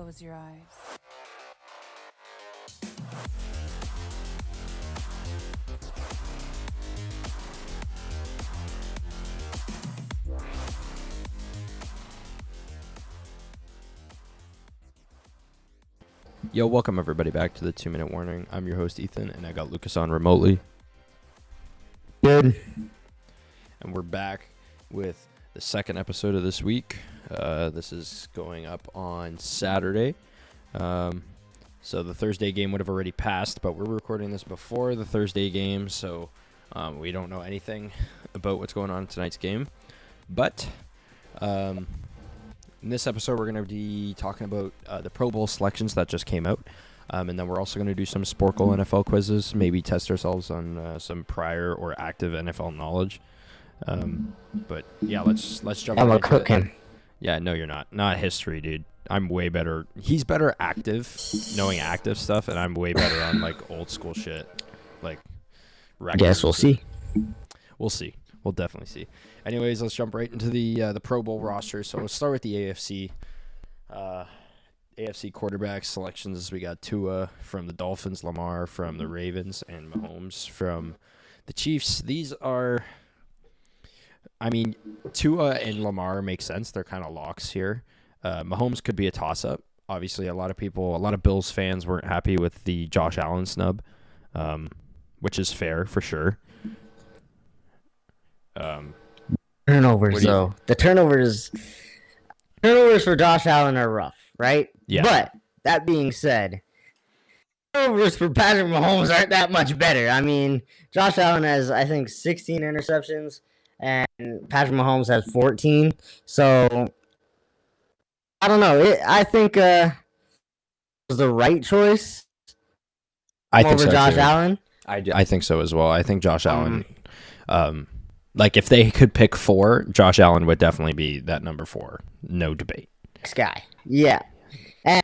Close your eyes. Yo, welcome everybody back to the 2-Minute Warning. I'm your host Ethan, and I got Lucas on remotely. Good. And we're back with the second episode of this week. This is going up on Saturday. So the Thursday game would have already passed, but we're recording this before the Thursday game, so we don't know anything about what's going on in tonight's game. But in this episode, we're going to be talking about the Pro Bowl selections that just came out. And then we're also going to do some Sporcle NFL quizzes, maybe test ourselves on some prior or active NFL knowledge. But yeah, let's jump I'm right a into cooking. it. Yeah, no, you're not. Not history, dude. I'm way better. He's better active, knowing active stuff, and I'm way better on like old school shit. Like, Guess we'll see. We'll see. We'll definitely see. Anyways, let's jump right into the Pro Bowl roster. So we'll start with the AFC. AFC quarterback selections. We got Tua from the Dolphins, Lamar from the Ravens, and Mahomes from the Chiefs. These are, I mean, Tua and Lamar make sense. They're kind of locks here. Mahomes could be a toss-up. Obviously, a lot of Bills fans weren't happy with the Josh Allen snub, which is fair for sure. Turnovers, though. The turnovers for Josh Allen are rough, right? Yeah. But that being said, turnovers for Patrick Mahomes aren't that much better. I mean, Josh Allen has, I think, 16 interceptions, and Patrick Mahomes has 14. So, I don't know. I think it was the right choice over Josh Allen. I think so as well. I think Josh Allen, like if they could pick 4, Josh Allen would definitely be that number 4. No debate. Next guy. Yeah. And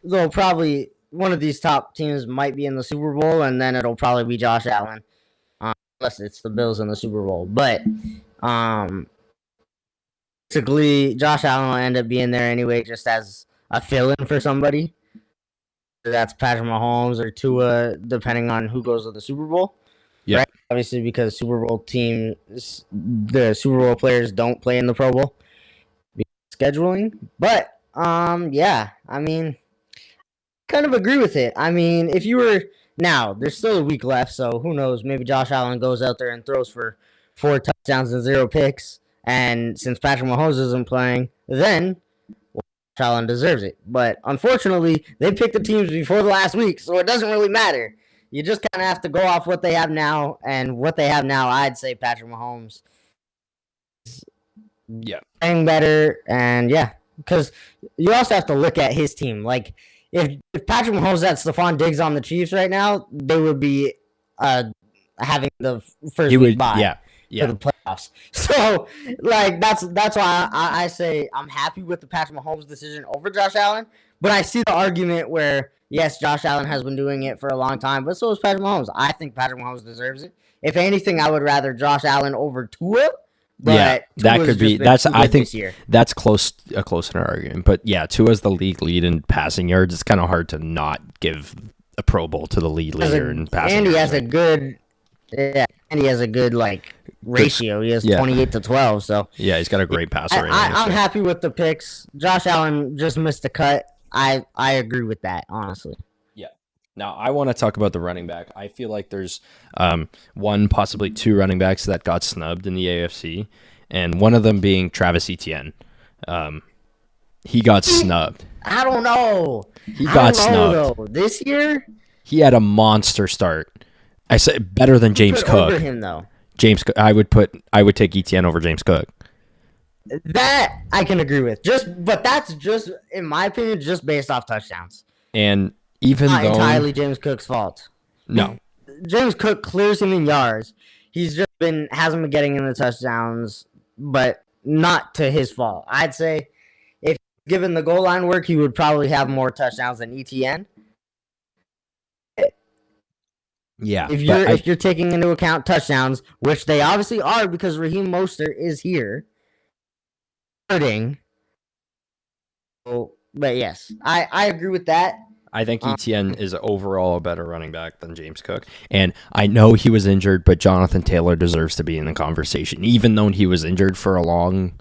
though probably one of these top teams might be in the Super Bowl, and then it'll probably be Josh Allen, unless it's the Bills in the Super Bowl. But basically, Josh Allen will end up being there anyway, just as a fill-in for somebody. That's Patrick Mahomes or Tua, depending on who goes to the Super Bowl. Yeah. Right? Obviously, because the Super Bowl players don't play in the Pro Bowl scheduling. But yeah, I mean, kind of agree with it. I mean, if you were now, there's still a week left, so who knows? Maybe Josh Allen goes out there and throws for 4 touchdowns and 0 picks. And since Patrick Mahomes isn't playing, then Josh Allen deserves it. But unfortunately, they picked the teams before the last week, so it doesn't really matter. You just kind of have to go off what they have now, and what they have now, I'd say Patrick Mahomes is playing better, and yeah, because you also have to look at his team. Like, if Patrick Mahomes had Stephon Diggs on the Chiefs right now, they would be having the first week bye for the playoffs. So, like, that's why I say I'm happy with the Patrick Mahomes decision over Josh Allen, but I see the argument where, yes, Josh Allen has been doing it for a long time, but so has Patrick Mahomes. I think Patrick Mahomes deserves it. If anything, I would rather Josh Allen over Tua. But yeah, that could be. That's I think that's a close argument. But yeah, Tua's the league lead in passing yards. It's kind of hard to not give a Pro Bowl to the lead leader in passing. And he yards, has a good like ratio. He has 28 to 12. So yeah, he's got a great passer rating. I'm happy with the picks. Josh Allen just missed a cut. I agree with that, honestly. Yeah. Now, I want to talk about the running back. I feel like there's one, possibly 2 running backs that got snubbed in the AFC, and one of them being Travis Etienne. He got snubbed. I don't know. He got snubbed. Though. This year? He had a monster start. I say better than James Cook. Over him, though. I would take Etienne over James Cook. That I can agree with. But that's just, in my opinion, just based off touchdowns. And even not though entirely James Cook's fault. No. James Cook clears him in yards. He's just hasn't been getting in the touchdowns, but not to his fault. I'd say if given the goal line work, he would probably have more touchdowns than Etienne. Yeah. If you're taking into account touchdowns, which they obviously are because Raheem Mostert is here starting. So But yes, I agree with that. I think Um, ETN is overall a better running back than James Cook. And I know he was injured, but Jonathan Taylor deserves to be in the conversation, even though he was injured for a long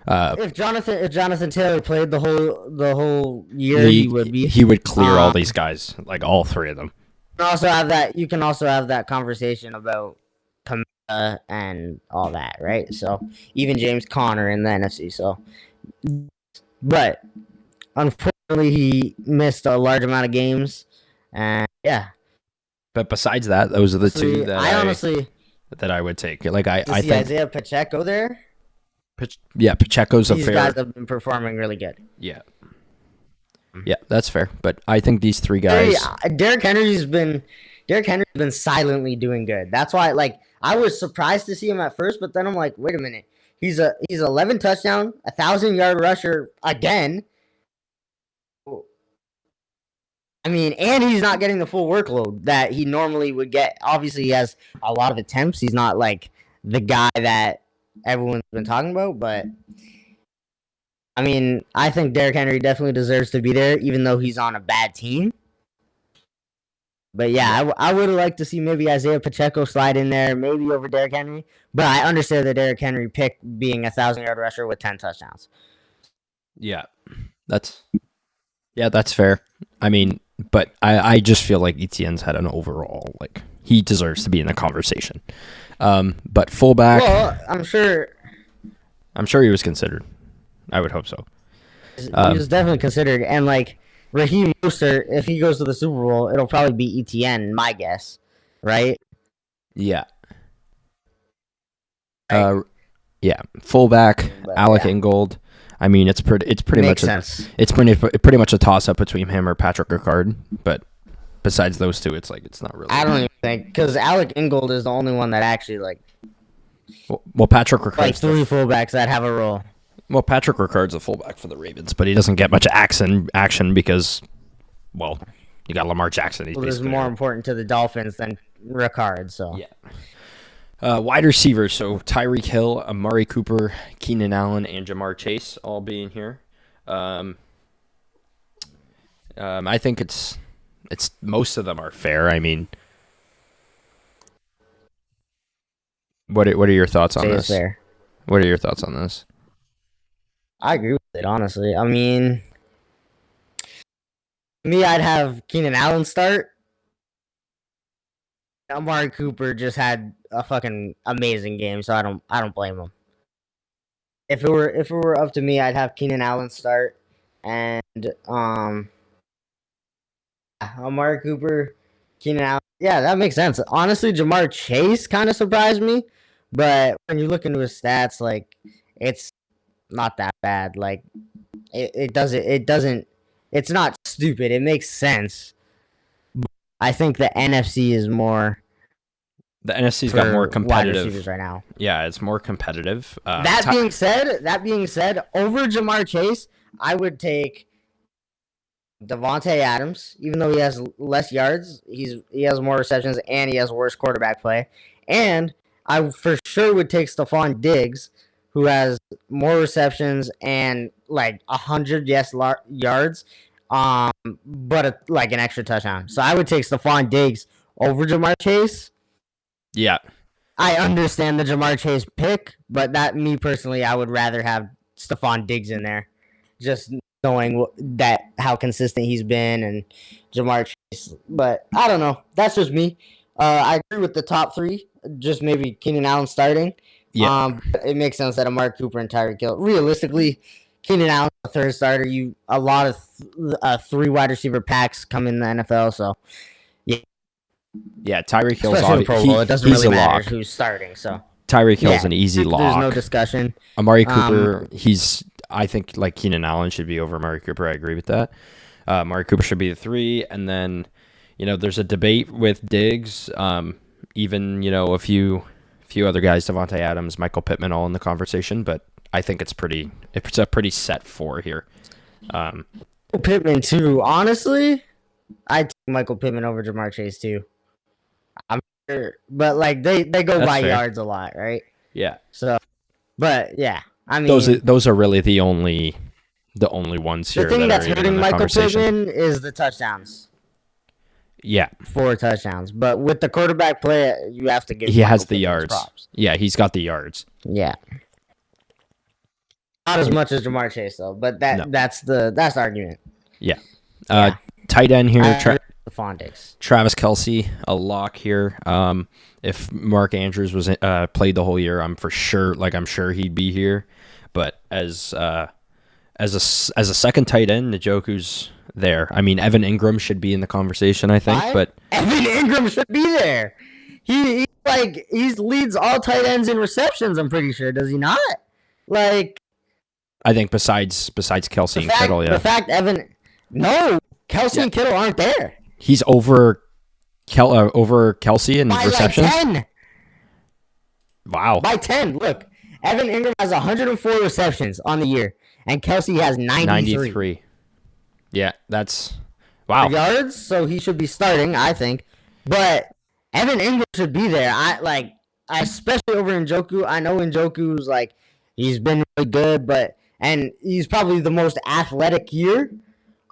if Jonathan Taylor played the whole year, he would league. be. He would clear all Um, these guys, like all three of them. you can also have that conversation about Kamara and all that, right? So even James Conner in the NFC. So, but unfortunately, he missed a large amount of games, and yeah, But besides that, those are the two honestly, that I honestly I would take. Like to I see think, Isaiah Pacheco there. Yeah, Pacheco's a These guys fair. have been performing really good. Yeah, yeah, that's fair. But I think these three Hey, guys. Derrick Henry's been silently doing good. That's why, like, I was surprised to see him at first, but then I'm like, wait a minute, he's 11 touchdown, 1,000 yard rusher again. I mean, and he's not getting the full workload that he normally would get. Obviously, he has a lot of attempts. He's not like the guy that everyone's been talking about, but I mean, I think Derrick Henry definitely deserves to be there, even though he's on a bad team. But yeah, Yeah, I would like to see maybe Isaiah Pacheco slide in there, maybe over Derrick Henry. But I understand the Derrick Henry pick being 1,000 yard rusher with 10 touchdowns. yeah, that's that's fair. I mean, but I just feel like ETN's had an overall, like, he deserves to be in the conversation. But fullback, Well, I'm sure he was considered. I would hope so. he Um, was definitely considered. And like Raheem Mostert, if he goes to the Super Bowl, it'll probably be ETN, my guess, right? yeah. Right. Uh, yeah. Fullback, But Alec yeah, Ingold. I mean, it's pretty makes much sense. pretty much a toss up between him or Patrick Ricard. But besides those two, it's like it's not really. I don't even think because Alec Ingold is the only one that actually Well, Patrick like Ricard's three fullbacks that have a role. Patrick Ricard's a fullback for the Ravens, but he doesn't get much action because, well, you got Lamar Jackson. He's Well, is basically more important to the Dolphins than Ricard. So yeah. Wide receivers, so Tyreek Hill, Amari Cooper, Keenan Allen, and Jamar Chase all being here. Um, I think it's most of them are fair. I mean, what are your thoughts on say is this? fair. What are your thoughts on this? I agree with it, honestly. I mean, me, I'd have Keenan Allen start. Amari Cooper just had a fucking amazing game, so I don't blame him. If it were up to me, I'd have Keenan Allen start and Amari Cooper, Keenan Allen. Yeah, that makes sense. Honestly, Jamar Chase kind of surprised me, but when you look into his stats, like it's not that bad. Like it doesn't it's not stupid. It makes sense. I think the NFC is more The NFC's got more for wide competitive. receivers right now. Yeah, it's more competitive. That being said, over Jamar Chase, I would take Devontae Adams, even though he has less yards, he has more receptions and he has worse quarterback play. And I for sure would take Stephon Diggs, who has more receptions and like 100 yards, but like an extra touchdown. So I would take Stephon Diggs over Jamar Chase. Yeah, I understand the Jamar Chase pick, but that me personally, I would rather have Stephon Diggs in there, just knowing that how consistent he's been and Jamar Chase. But I don't know. That's just me. I agree with the top three. Just maybe Keenan Allen starting. yeah, But it makes sense that Amari Cooper and Tyreek Hill. Realistically, Keenan Allen, the third starter. A lot of three wide receiver packs come in the NFL. So yeah, yeah. Tyreek Hill's especially the Pro Bowl, it doesn't he's really a matter lock. who's starting. So Tyreek Hill's yeah, an easy there's no lock. discussion. Amari Cooper, I think like Keenan Allen should be over Amari Cooper. I agree with that. Amari Cooper should be the 3, and then there's a debate with Diggs. Even a few other guys, Devontae Adams, Michael Pittman, all in the conversation. But I think it's a pretty set 4 here. Pittman too. Honestly, I take Michael Pittman over Jamar Chase too. I'm sure, but like they go That's by fair. yards a lot, right? Yeah, So, but yeah, I mean, those are really the only the only ones The here thing that that's are even in hurting the Michael conversation. Pittman is the touchdowns. Yeah, 4 touchdowns. But with the quarterback play, you have to give he has Michael the Pittman his yards. props. Yeah, he's got the yards. Yeah. Not as much as Jamar Chase though, but No. that's the argument. Yeah. Yeah. Tight end here, The Fondex. Travis Kelce, a lock here. If Mark Andrews was played the whole year, I'm sure he'd be here. But as a second tight end, Njoku's there. I mean, Evan Ingram should be in the conversation, I think. Why? But Evan Ingram should be there. He leads all tight ends in receptions. I'm pretty sure. Does he not? Like, I think besides Kelce and Kittle, yeah. The fact Kelce and Kittle aren't there. He's over Kelce in receptions. Like 10. Wow. By 10. Look, Evan Ingram has 104 receptions on the year, and Kelce has 93. Yeah, that's wow. Yards, so he should be starting, I think. But Evan Ingram should be there. I especially over Njoku. I know Njoku's he's been really good, and he's probably the most athletic here.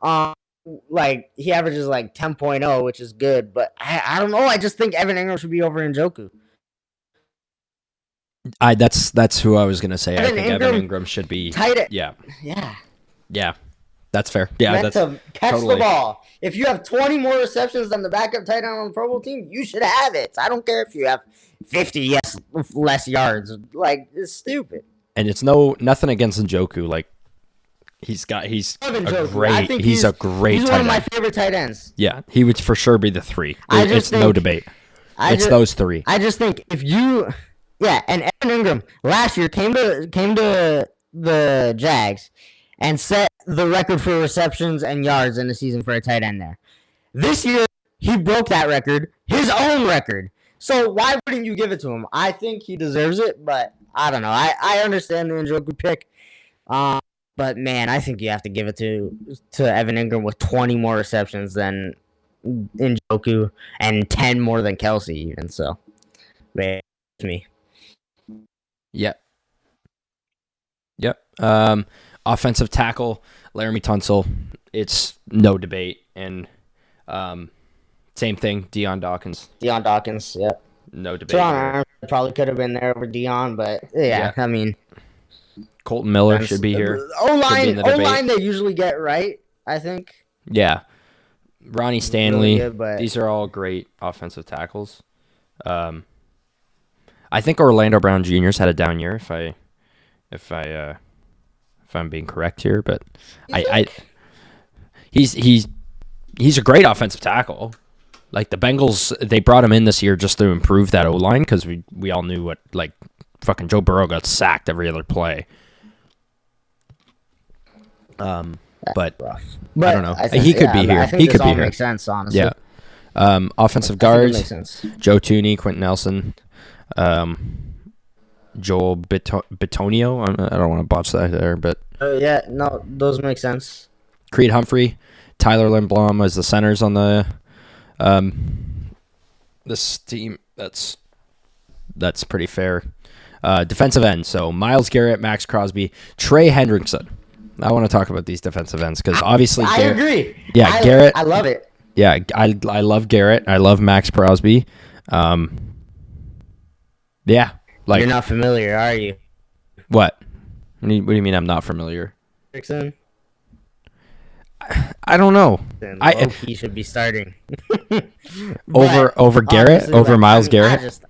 He averages 10.0, which is good, but I don't know. I just think Evan Ingram should be over Njoku. That's who I was gonna say. I think Evan Ingram should be tight. Yeah. Yeah. That's fair. Yeah, that's to catch totally. The ball. If you have 20 more receptions than the backup tight end on the Pro Bowl team, you should have it. I don't care if you have 50 less yards. It's stupid. And it's nothing against Njoku. He's a great He's one of my favorite tight ends. Yeah, he would for sure be the 3. It's no debate. It's those 3. I just think if you and Evan Ingram last year came to the Jags and set the record for receptions and yards in the season for a tight end there. This year, he broke that record, his own record. So why wouldn't you give it to him? I think he deserves it, but I don't know. I understand the Njoku pick. But, man, I think you have to give it to Evan Ingram with 20 more receptions than Njoku and 10 more than Kelce even. So, man, it's me. Yep. Offensive tackle, Laramie Tunsil. It's no debate. And same thing, Deion Dawkins. Yep. No debate. Teron probably could have been there over Deion, but yeah. I mean, Colton Miller should be here. O-line they usually get right, I think. Yeah. Ronnie Stanley. Really good, these are all great offensive tackles. I think Orlando Brown Jr.'s had a down year if I'm being correct here, but he's a great offensive tackle. Like the Bengals, they brought him in this year just to improve that O-line because we all knew what fucking Joe Burrow got sacked every other play. But I don't know. He could be here. He could be here. Makes sense, honestly. Yeah. Offensive guards: Joe Tooney, Quentin Nelson, Joel Bitonio. I don't want to botch that there, but those make sense. Creed Humphrey, Tyler Lindblom as the centers on the this team. That's pretty fair. Defensive end: so Myles Garrett, Max Crosby, Trey Hendrickson. I want to talk about these defensive ends because obviously I agree. Yeah, Garrett. I love it. Yeah, I love Garrett. I love Max Crosby. Yeah. You're not familiar, are you? What? What do you mean I'm not familiar? Hendrickson? I don't know. He should be starting. over Garrett? Over Myles Garrett?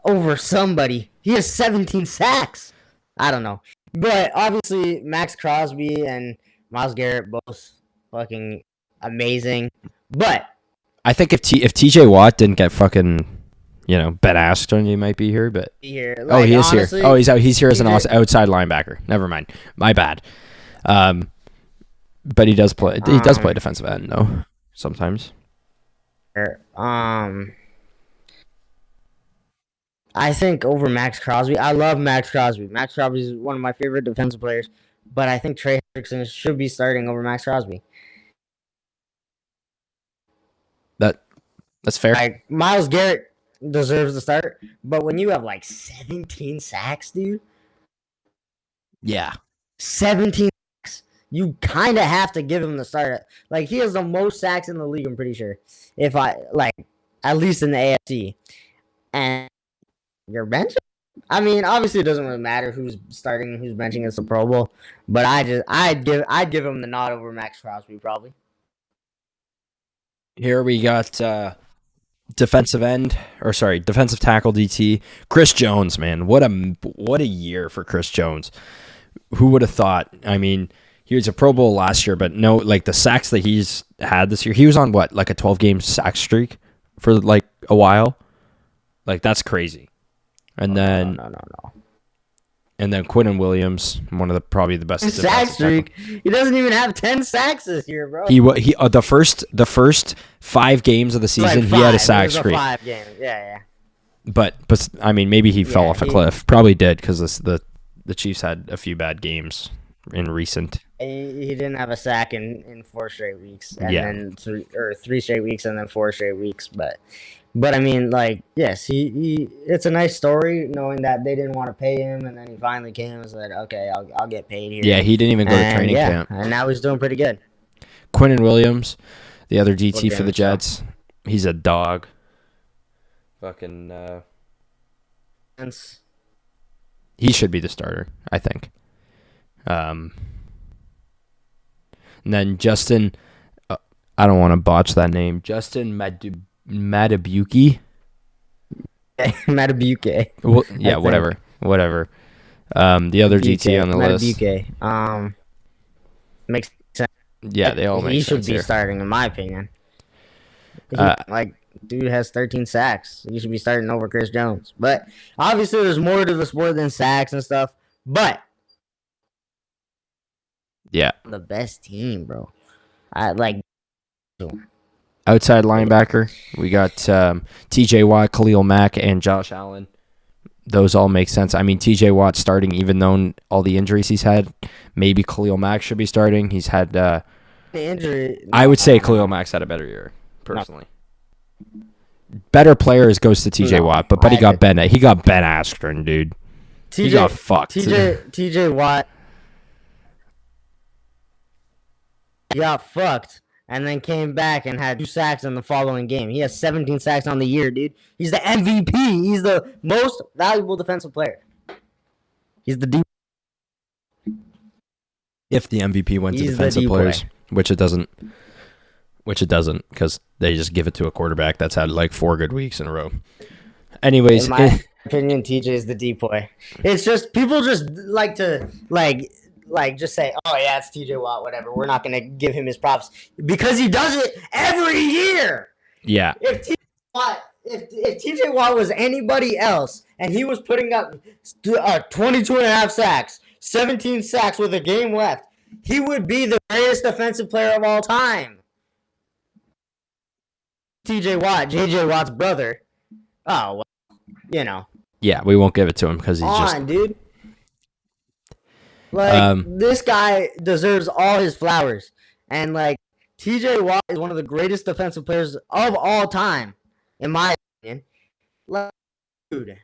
Over somebody. He has 17 sacks. I don't know. But obviously Max Crosby and Myles Garrett both fucking amazing. But I think if TJ Watt didn't get fucking Ben Askren, he might be here, but he is honestly, here. Oh, he's out. He's here as an outside linebacker. Never mind. My bad. But he does play. He does play defensive end, though. Sometimes. I think over Max Crosby. I love Max Crosby. Max Crosby is one of my favorite defensive players, but I think Trey Hendrickson should be starting over Max Crosby. That's fair. Myles Garrett deserves the start, but when you have 17 sacks, dude. Yeah. 17 sacks. You kind of have to give him the start. Like, he has the most sacks in the league, I'm pretty sure. If I, like, at least in the AFC. And you're benching? I mean, obviously it doesn't really matter who's starting and who's benching in the Pro Bowl, but I'd give him the nod over Max Crosby probably. Here we got defensive tackle DT Chris Jones. Man, what a year for Chris Jones. Who would have thought? I mean, he was a Pro Bowl last year, but no, like the sacks that he's had this year, he was on what, like a 12-game sack streak for like a while. Like, that's crazy. And then no. And then Quinnen Williams, probably the best sack streak. He doesn't even have 10 sacks this year, bro. He the first 5 games of the season, he had a sack streak. 5 games. Yeah. But I mean, maybe he fell off a cliff. Probably did, because the Chiefs had a few bad games in recent. He didn't have a sack in 4 straight weeks, and then 3 straight weeks, and then 4 straight weeks. But I mean, like, yes, he it's a nice story knowing that they didn't want to pay him, and then he finally came and said, "Okay, I'll get paid here." Yeah, he didn't even go to training camp, and now he's doing pretty good. Quinnen Williams, the other DT for the Jets, he's a dog. Fucking. He should be the starter, I think. And then Justin, I don't want to botch that name. Justin Matabuke. Matabuke. Well, yeah, whatever. The other DT on the list. Makes sense. Yeah, they all make sense. He should be starting, in my opinion. Dude has 13 sacks. He should be starting over Chris Jones. But obviously, there's more to the sport than sacks and stuff. But yeah, the best team, bro. I like. Outside linebacker, we got T.J. Watt, Khalil Mack, and Josh Allen. Those all make sense. I mean, T.J. Watt starting, even though all the injuries he's had. Maybe Khalil Mack should be starting. He's had the injury. I would say Khalil Mack's had a better year, personally. No. Better players goes to T.J. Watt, but he got Ben Askren, dude. He got fucked. T.J. Watt. He got fucked. And then came back and had 2 sacks in the following game. He has 17 sacks on the year, dude. He's the MVP. He's the most valuable defensive player. He's the D. If the MVP went to defensive players, which it doesn't, because they just give it to a quarterback that's had like 4 good weeks in a row. Anyways, in my opinion, TJ is the D-boy. It's just people just like to just say, oh yeah, it's TJ Watt, whatever. We're not gonna give him his props because he does it every year. Yeah. If TJ Watt was anybody else and he was putting up 22 and a half sacks, 17 sacks with a game left, he would be the greatest defensive player of all time. TJ Watt, JJ Watt's brother. Oh, well, you know. Yeah, we won't give it to him because he's dude. Like, this guy deserves all his flowers. And, like, TJ Watt is one of the greatest defensive players of all time, in my opinion. Like, dude.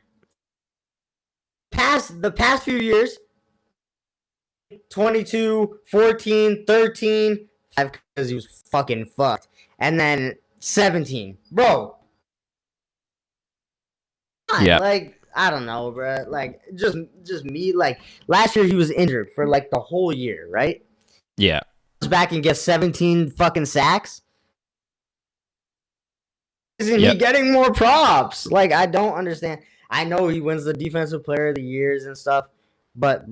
The past few years, 22, 14, 13, because he was fucking fucked. And then 17. Bro. Yeah. Like, I don't know, bro. Like, just me. Like, last year he was injured for like the whole year, right? Yeah. Comes back and gets 17 fucking sacks. Isn't he getting more props? Like, I don't understand. I know he wins the defensive player of the years and stuff, but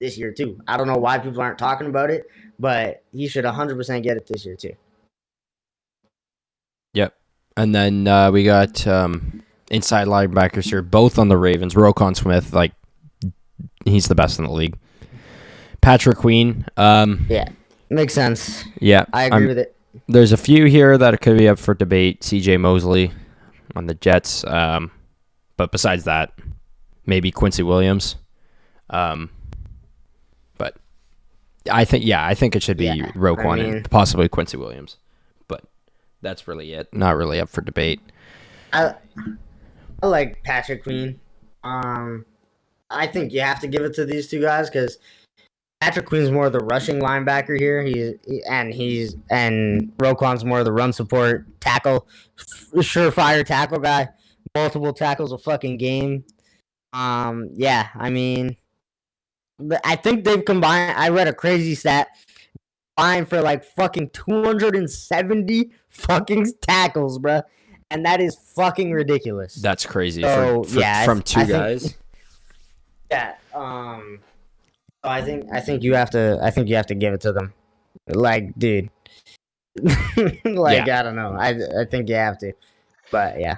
this year too. I don't know why people aren't talking about it, but he should 100% get it this year too. Yep. And then we got inside linebackers here, both on the Ravens. Roquan Smith, like, he's the best in the league. Patrick Queen. Yeah, makes sense. Yeah. I agree with it. There's a few here that could be up for debate. C.J. Mosley on the Jets. But besides that, maybe Quincy Williams. But I think it should be Roquan and possibly Quincy Williams. But that's really it. Not really up for debate. I like Patrick Queen. I I think you have to give it to these two guys because Patrick Queen's more of the rushing linebacker here. And Roquan's more of the run support tackle, surefire tackle guy. Multiple tackles a fucking game. Yeah, I mean, I think they've combined. I read a crazy stat. Combined for like fucking 270 fucking tackles, bruh. And that is fucking ridiculous. That's crazy So, from two I guys. think, yeah. So I think you have to give it to them. Like, dude. Like, Yeah. I don't know. I think you have to. But yeah.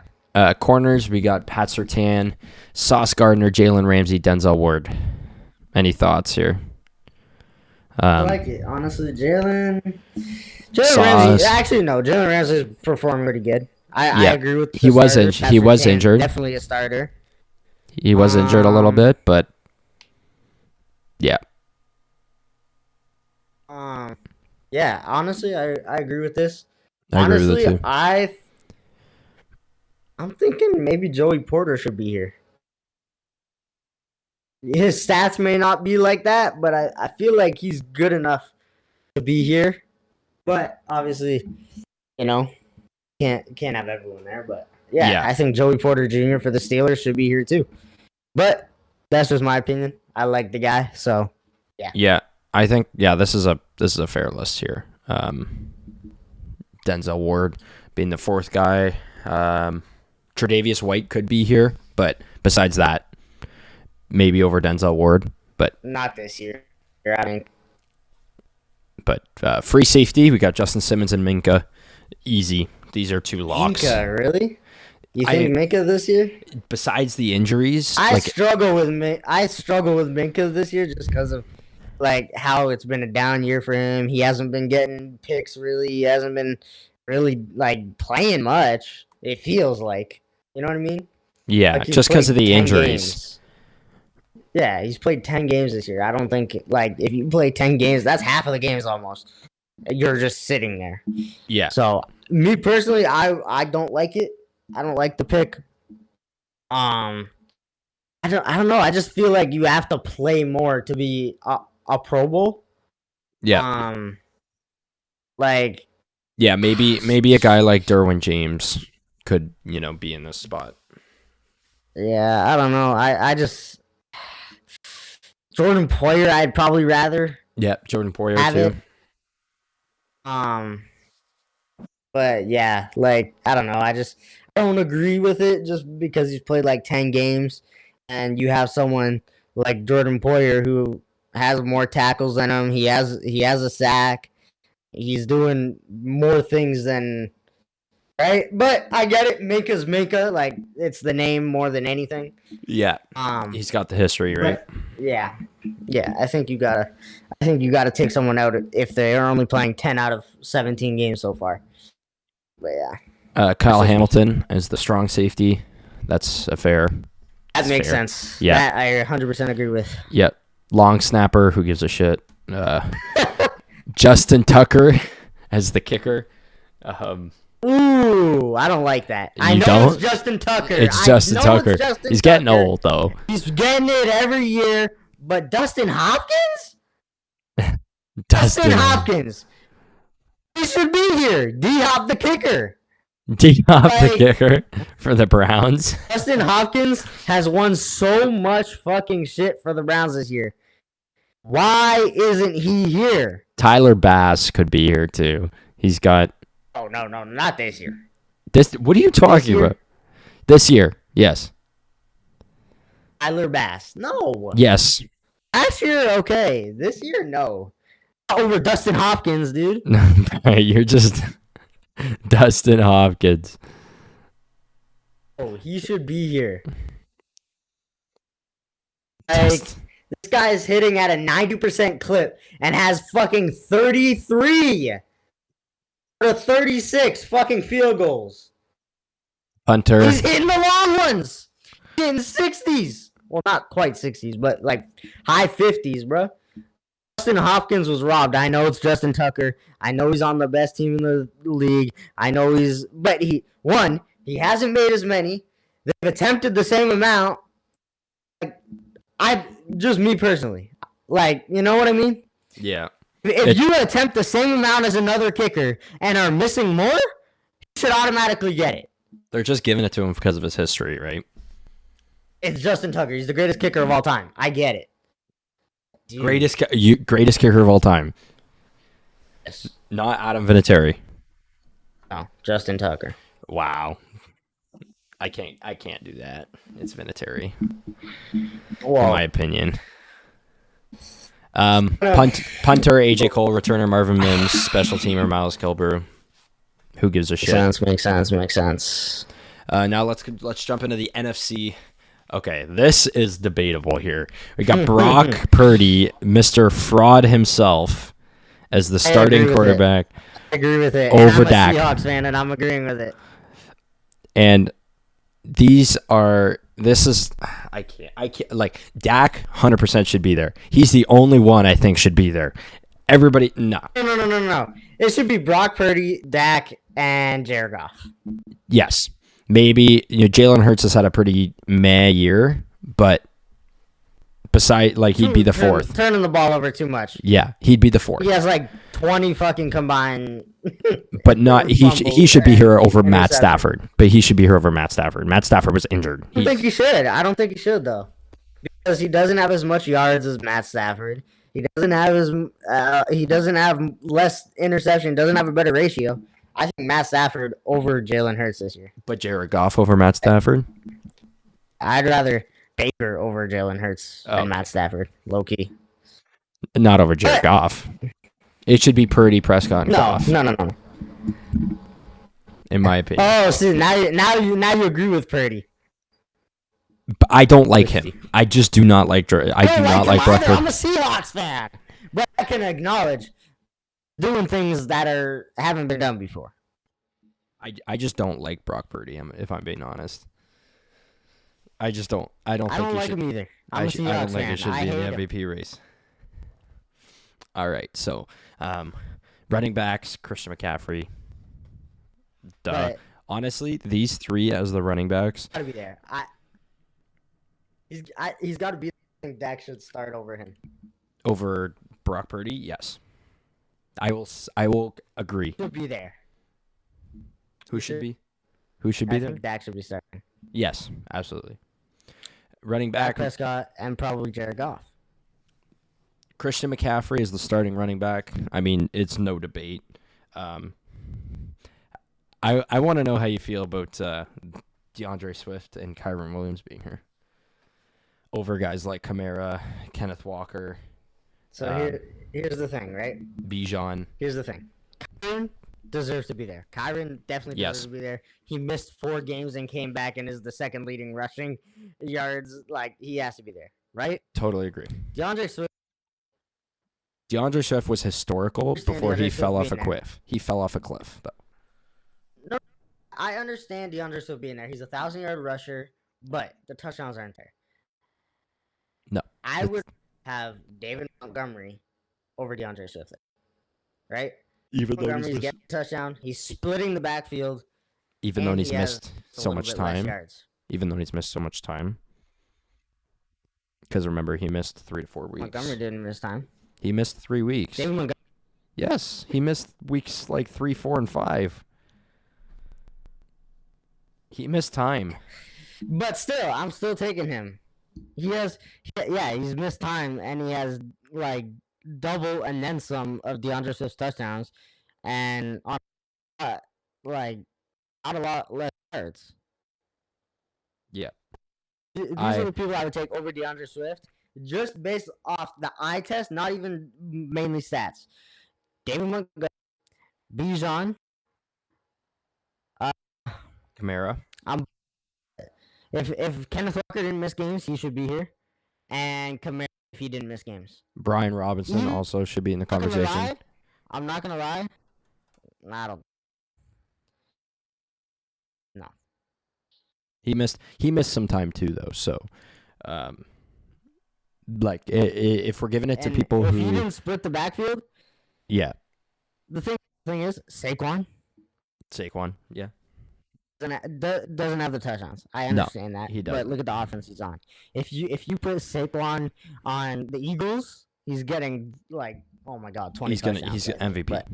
Corners, we got Pat Surtain, Sauce Gardner, Jalen Ramsey, Denzel Ward. Any thoughts here? I like it. Honestly, Jalen Sauce. Ramsey. Actually, no. Jalen Ramsey's performed pretty good. I agree with the he was starter. he was Surtain, injured. Definitely a starter. He was injured a little bit, but yeah. Yeah. Honestly, I agree with this. I agree with it too. I'm thinking maybe Joey Porter should be here. His stats may not be like that, but I feel like he's good enough to be here. But obviously, can't have everyone there. But yeah, I think Joey Porter Jr. for the Steelers should be here too. But that's just my opinion. I like the guy, so yeah. Yeah, I think this is a fair list here. Denzel Ward being the fourth guy. Tre'Davious White could be here, but besides that, maybe over Denzel Ward, but not this year. I mean, but free safety, we got Justin Simmons and Minka. Easy. These are two locks. Minka, really? You think Minka this year? Besides the injuries, I struggle with Minka this year just because of like how it's been a down year for him. He hasn't been getting picks really. He hasn't been really like playing much. It feels like, you know what I mean? Yeah, like just because of the injuries. Games. Yeah, he's played 10 games this year. I don't think like if you play 10 games, that's half of the games almost. You're just sitting there. Yeah. So me personally, I don't like it. I don't like the pick. I don't know. I just feel like you have to play more to be a Pro Bowl. Yeah. Like. Yeah, maybe a guy like Derwin James could, be in this spot. Yeah, I don't know. I just Jordan Poyer, I'd probably rather. Yeah, Jordan Poyer too. But yeah, like I don't know. I don't agree with it just because he's played like 10 games, and you have someone like Jordan Poyer who has more tackles than him. He has a sack. He's doing more things than right. But I get it. Minka's Minka. Like it's the name more than anything. Yeah. He's got the history, right? Yeah. I think you gotta take someone out if they are only playing 10 out of 17 games so far. But yeah. Kyle Hamilton is the strong safety. That's a fair. That makes sense. Yeah. That I 100% agree with. Yep. Long snapper. Who gives a shit? Justin Tucker as the kicker. Ooh, I don't like that. I know it's Justin Tucker. It's Justin Tucker. He's getting old, though. He's getting it every year. But Dustin Hopkins? Dustin Hopkins. He should be here. D-Hop the kicker. D-Hop the kicker for the Browns. Dustin Hopkins has won so much fucking shit for the Browns this year. Why isn't he here? Tyler Bass could be here, too. He's got... Oh, no, not this year. What are you talking about? This year, yes. Tyler Bass, no. Yes. Last year, okay. This year, no. Over Dustin Hopkins, dude. You're just Dustin Hopkins. Oh, he should be here. Like, this guy is hitting at a 90% clip and has fucking 33 out of 36 fucking field goals. Punter. He's hitting the long ones. In the 60s. Well, not quite 60s, but like high 50s, bro. Justin Hopkins was robbed. I know it's Justin Tucker. I know he's on the best team in the league. I know but he hasn't made as many. They've attempted the same amount. Like, Just me personally. Like, you know what I mean? Yeah. If you attempt the same amount as another kicker and are missing more, you should automatically get it. They're just giving it to him because of his history, right? It's Justin Tucker. He's the greatest kicker of all time. I get it. Dude. Greatest kicker of all time. Yes. Not Adam Vinatieri. No, Justin Tucker. Wow. I can't do that. It's Vinatieri. Whoa. In my opinion. Punter AJ Cole, returner Marvin Mims, special teamer Miles Kilbrew. Who gives a shit? Makes sense. Now let's jump into the NFC. Okay, this is debatable here. We got Brock Purdy, Mr. Fraud himself, as the starting quarterback. I agree with it. Over I'm Dak. a Seahawks fan, and I'm agreeing with it. And I can't like Dak 100% should be there. He's the only one I think should be there. Everybody, no. It should be Brock Purdy, Dak, and Jared Goff. Yes. Maybe, Jalen Hurts has had a pretty meh year, but he'd be the fourth. Turning the ball over too much. Yeah, he'd be the fourth. He has like 20 fucking combined. But not he should be here over Matt Stafford. But he should be here over Matt Stafford. Matt Stafford was injured. I don't think he should. I don't think he should though, because he doesn't have as much yards as Matt Stafford. He doesn't have less interception. Doesn't have a better ratio. I think Matt Stafford over Jalen Hurts this year. But Jared Goff over Matt Stafford? I'd rather Baker over Jalen Hurts than Matt Stafford. Low key. Not over Jared Goff. It should be Purdy, Prescott, and Goff. No. In my opinion. Oh, see, now you agree with Purdy. But I don't like him. I just do not like. I do not like Brock Purdy. I'm a Seahawks fan, but I can acknowledge doing things that haven't been done before. I just don't like Brock Purdy. If I'm being honest, I just don't. I don't like him either. I don't think it should be in the MVP race. All right, so running backs: Christian McCaffrey. Duh. Honestly, these three as the running backs gotta be there. He's got to be. I think Dak should start over him. Over Brock Purdy, yes. I will agree. He'll be there. Who should be there? I think Dak should be starting. Yes, absolutely. Running back, Prescott, and probably Jared Goff. Christian McCaffrey is the starting running back. I mean, it's no debate. I want to know how you feel about DeAndre Swift and Kyron Williams being here over guys like Kamara, Kenneth Walker. So here's the thing, right? Bijan. Here's the thing. Kyron deserves to be there. Kyron definitely deserves to be there. He missed 4 games and came back and is the second leading rushing yards. Like, he has to be there, right? Totally agree. DeAndre Swift was historical before he fell off a cliff. He fell off a cliff, though. No, I understand DeAndre Swift being there. He's a 1,000-yard rusher, but the touchdowns aren't there. No. I would have David Montgomery over DeAndre Swift, right? Even though Montgomery's getting a touchdown, he's splitting the backfield. Even though he's missed so much time. Even though he's missed so much time. Because remember, he missed 3 to 4 weeks. Montgomery didn't miss time. He missed 3 weeks. David Montgomery. Yes, he missed weeks like 3, 4, and 5. He missed time. But still, I'm still taking him. He's missed time, and he has like double and then some of DeAndre Swift's touchdowns, and on not a lot less yards. Yeah. These are the people I would take over DeAndre Swift, just based off the eye test, not even mainly stats. David Montgomery, Bijan, Kamara. If Kenneth Walker didn't miss games, he should be here, and Kamara if he didn't miss games. Brian Robinson also should be in the conversation. I'm not gonna lie. No. He missed some time too, though. So, if we're giving it to people who he didn't split the backfield, yeah. The thing is Saquon, yeah. doesn't have the touchdowns. I No, understand that. he But doesn't. look at the offense he's on. If you put Saquon on the Eagles, he's getting like, oh my god, 20 touchdowns. He's I think. MVP. But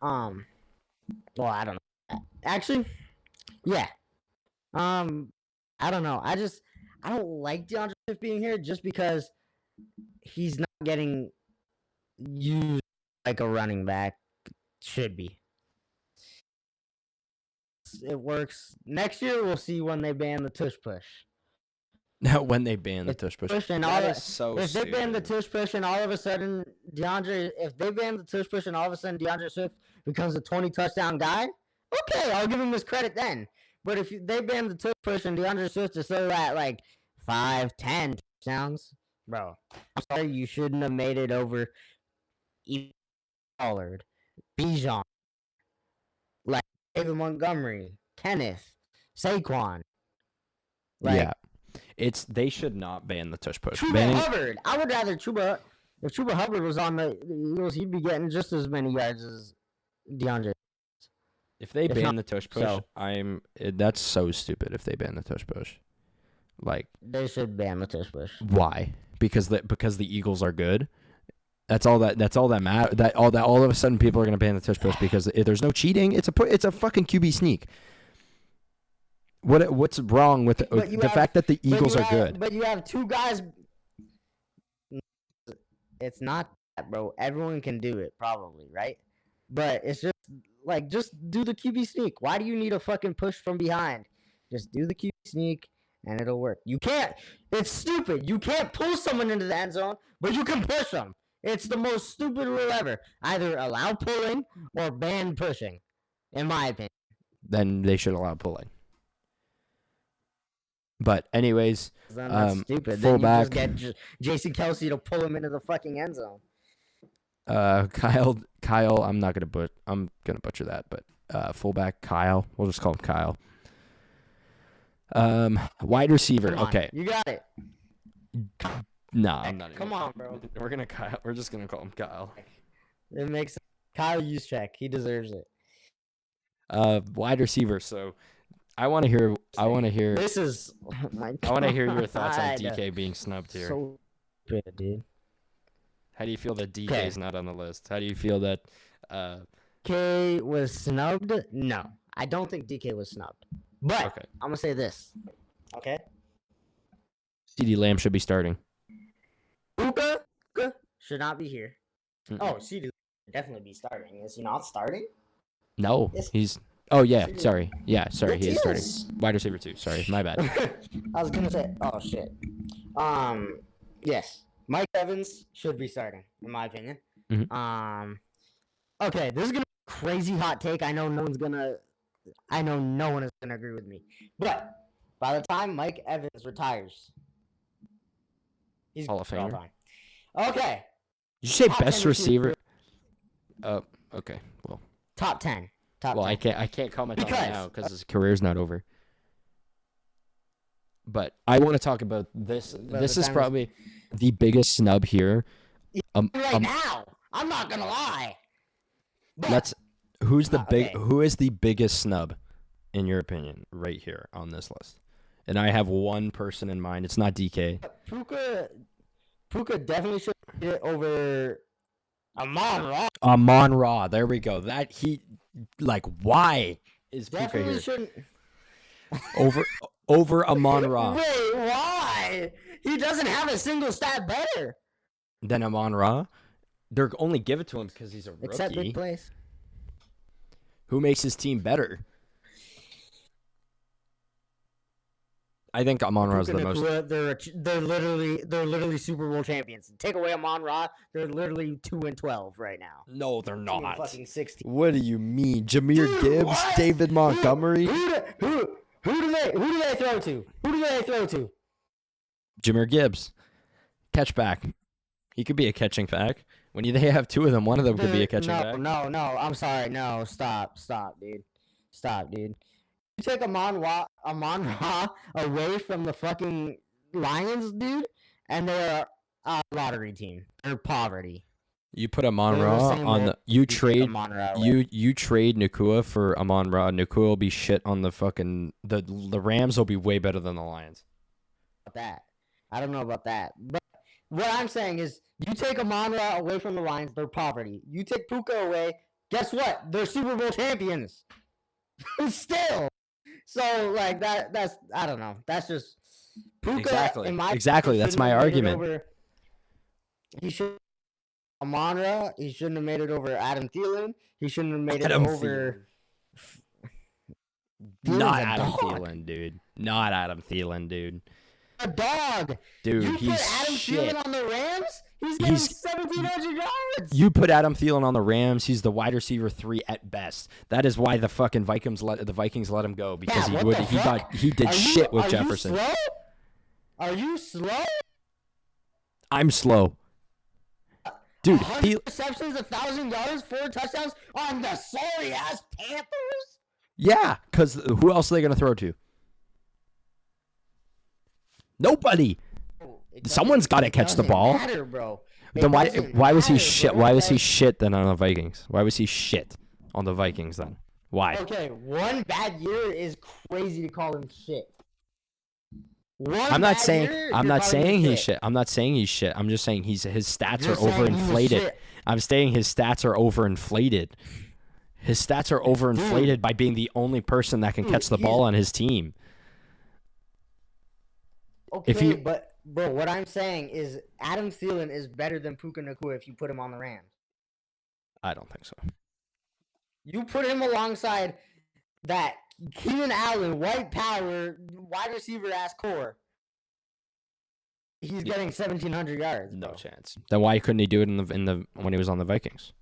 well, I don't know. Actually, yeah. I don't know. I don't like DeAndre Swift being here just because he's not getting used like a running back should be. It works. Next year we'll see when they ban the tush push. Now, when they ban the tush push, and that all is so if stupid. they ban the tush push and all of a sudden if they ban the tush push and all of a sudden DeAndre Swift becomes a 20 touchdown guy, okay, I'll give him his credit then. But if they ban the tush push and DeAndre Swift is still at like 5, 10 touchdowns, bro, I'm sorry, you shouldn't have made it over Pollard, Bijan, like David Montgomery, Kenneth, Saquon. Like, yeah, they should not ban the tush push. Chuba Hubbard. I would rather if Chuba Hubbard was on the Eagles, he'd be getting just as many yards as DeAndre. If they ban the tush push, that's so stupid. If they ban the tush push, like they should ban the tush push. Why? Because the Eagles are good. That's all that matters. All of a sudden people are going to ban the tush push because if there's no cheating. It's a fucking QB sneak. What's wrong with the fact that the Eagles are good? But you have two guys. It's not that, bro. Everyone can do it, probably, right? But it's just do the QB sneak. Why do you need a fucking push from behind? Just do the QB sneak and it'll work. You can't. It's stupid. You can't pull someone into the end zone, but you can push them. It's the most stupid rule ever. Either allow pulling or ban pushing, in my opinion. Then they should allow pulling. But anyways, stupid. Fullback. Then you just get Jason Kelsey to pull him into the fucking end zone. Kyle, I'm gonna butcher that, but fullback Kyle. We'll just call him Kyle. Wide receiver. Okay, you got it. No, I'm not. Come on, bro. We're just gonna call him Kyle. It makes Kyle Juszczyk. He deserves it. Wide receiver. So. I want to hear. This is. Oh my God. I want to hear your thoughts on DK being snubbed here. So good, dude. How do you feel that DK is not on the list? How do you feel that? DK was snubbed? No, I don't think DK was snubbed. But I'm gonna say this. Okay. CeeDee Lamb should be starting. Puka should not be here. Oh, CeeDee should definitely be starting. Is he not starting? No, he's. Oh, yeah. Sorry. Yeah, sorry. He is starting. Wide receiver 2. Sorry. My bad. I was going to say, oh, shit. Yes. Mike Evans should be starting, in my opinion. Mm-hmm. Okay, this is going to be a crazy hot take. I know no one is going to agree with me. But by the time Mike Evans retires, he's Hall of Famer. Okay. Did you say best receiver? Oh, okay. Well. Top 10. Well, 10. I can't comment on that now because his career's not over. But I want to talk about this. This is probably the biggest snub here. Now, I'm not gonna lie. Who is the biggest snub, in your opinion, right here on this list? And I have one person in mind. It's not DK. Puka definitely should get it over Amon-Ra. Amon-Ra. There we go. Why is Puka here? Shouldn't. over Amon-Ra. Wait, why? He doesn't have a single stat better than Amon-Ra. They're only give it to him because he's a rookie. Except big plays. Who makes his team better? I think Amon-Ra's the most. They're literally Super Bowl champions. Take away Amon-Ra, they're literally 2-12 right now. No, they're not. Fucking 16. What do you mean, Jahmyr Gibbs, what? David Montgomery? Who do they throw to? Who do they throw to? Jahmyr Gibbs, catch back. He could be a catching back. When they have two of them, one of them could be a catching back. No. I'm sorry. No, stop, dude. Stop, dude. You take Amon-Ra away from the fucking Lions, dude, and they're a lottery team. They're poverty. You put Amon They were Ra saying on that the you take trade Amon Ra away. you trade Nakua for Amon Ra. Nakua will be shit on the fucking the Rams will be way better than the Lions. That I don't know about that, but what I'm saying is, you take Amon Ra away from the Lions, they're poverty. You take Puka away, guess what? They're Super Bowl champions. Still. So like that's I don't know. That's just Puka. Exactly. In my Exactly. opinion, That's shouldn't my have made it argument. over. He should Amon Ra. He shouldn't have made it over Adam Thielen. He shouldn't have made it Adam over. Not Thielen's a Adam dog. Thielen, dude. Not Adam Thielen, dude. A dog. Dude, You he's put Adam shit. Thielen on the Rams. He's getting He's 1,700 yards. You put Adam Thielen on the Rams, he's the wide receiver 3 at best. That is why the fucking Vikings let him go because Yeah, what the fuck? he did shit with Jefferson. Are you slow? I'm slow. Dude, 100 receptions, 1,000 yards, 4 touchdowns on the sorry ass Panthers. yeah, because who else are they going to throw to? Nobody. Someone's got to catch the ball. Matter, bro. Then why was he shit? Bro. Why was he shit then on the Vikings? Why was he shit on the Vikings then? Why? Okay, one bad year is crazy to call him shit. I'm not saying he's shit. I'm not saying he's shit. I'm just saying his stats are overinflated. I'm saying his stats are overinflated. His stats are overinflated by being the only person that can catch the ball on his team. Okay, but bro, what I'm saying is Adam Thielen is better than Puka Nacua if you put him on the Rams. I don't think so. You put him alongside that Keenan Allen, white power, wide receiver ass core. He's getting 1,700 yards. No bro. chance. Then why couldn't he do it in the when he was on the Vikings?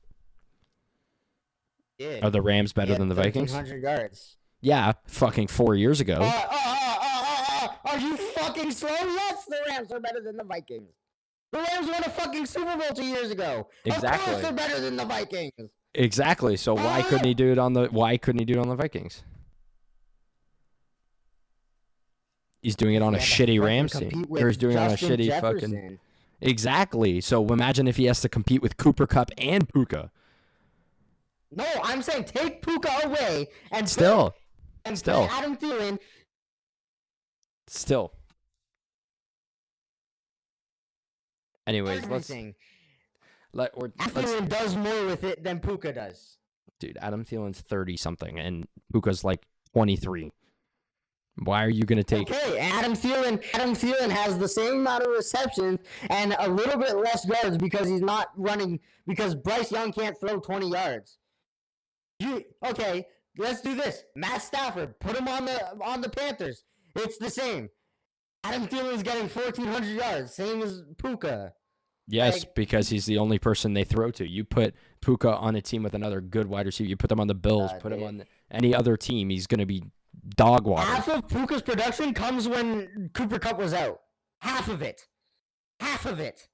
Yeah. Are the Rams better than the Vikings? 1,300 yards. Yeah, fucking 4 years ago. Are you fucking slow? Yes, the Rams are better than the Vikings. The Rams won a fucking Super Bowl 2 years ago. Exactly. Of course they're better than the Vikings. Exactly. So why couldn't he do it on the Vikings? He's doing it on a shitty Rams team. Or he's doing it on a shitty fucking. Exactly. So imagine if he has to compete with Cooper Kupp and Puka. No, I'm saying take Puka away and Still. put Adam Thielen. Still. Anyways, Everything. let's Thielen does more with it than Puka does. Dude, Adam Thielen's 30 something and Puka's like 23. Why are you gonna take? Okay, Adam Thielen has the same amount of receptions and a little bit less yards because he's not running because Bryce Young can't throw 20 yards. Okay, let's do this. Matt Stafford, put him on the Panthers. It's the same. Adam Thielen's getting 1,400 yards, same as Puka. Yes, because he's the only person they throw to. You put Puka on a team with another good wide receiver. You put them on the Bills. Put him on any other team. He's gonna be dog water. Half of Puka's production comes when Cooper Kupp was out. Half of it. Half of it.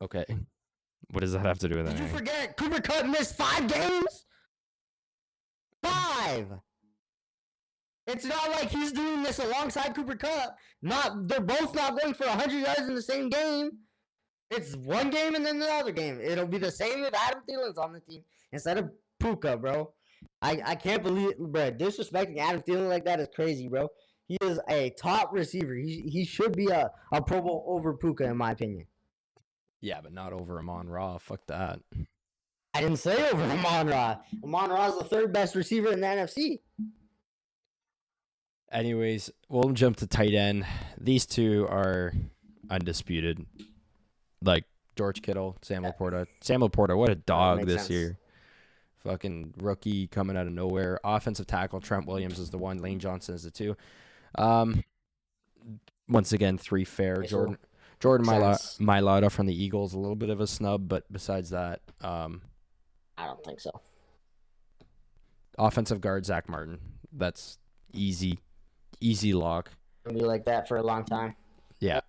Okay. What does that have to do with Did you anything? forget Cooper Kupp missed 5 games? 5. It's not like he's doing this alongside Cooper Kupp. They're both not going for 100 yards in the same game. It's one game and then the other game. It'll be the same if Adam Thielen's on the team instead of Puka, bro. I can't believe, bro. Disrespecting Adam Thielen like that is crazy, bro. He is a top receiver. He should be a Pro Bowl over Puka, in my opinion. Yeah, but not over Amon Ra. Fuck that. I didn't say over Amon Ra. Amon Ra is the 3rd best receiver in the NFC. Anyways, we'll jump to tight end. These two are undisputed. Like George Kittle, Sam Laporta. Sam Laporta, what a dog this year. Fucking rookie coming out of nowhere. Offensive tackle, Trent Williams is the 1. Lane Johnson is the 2. Once again, 3 fair. Jordan Mailata from the Eagles, a little bit of a snub, but besides that, I don't think so. Offensive guard, Zach Martin. That's easy lock. It'll be like that for a long time. Yeah.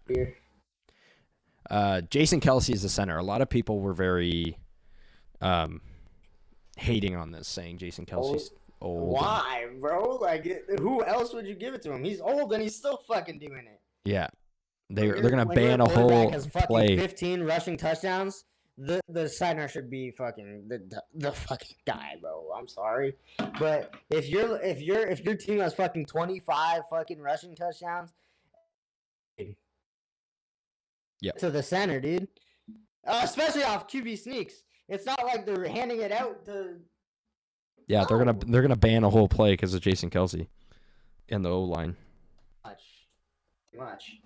Jason Kelsey is the center. A lot of people were very hating on this, saying Jason Kelsey's old. Why, bro? Like, who else would you give it to him? He's old and he's still fucking doing it. Yeah. They're gonna When your ban a quarterback whole has fucking play. 15 rushing touchdowns, the center should be fucking the fucking guy, bro. I'm sorry, but if your team has fucking 25 fucking rushing touchdowns, Yep. to the center, dude. Especially off QB sneaks. It's not like they're handing it out to. Yeah, they're gonna ban a whole play because of Jason Kelsey and the O line. Much.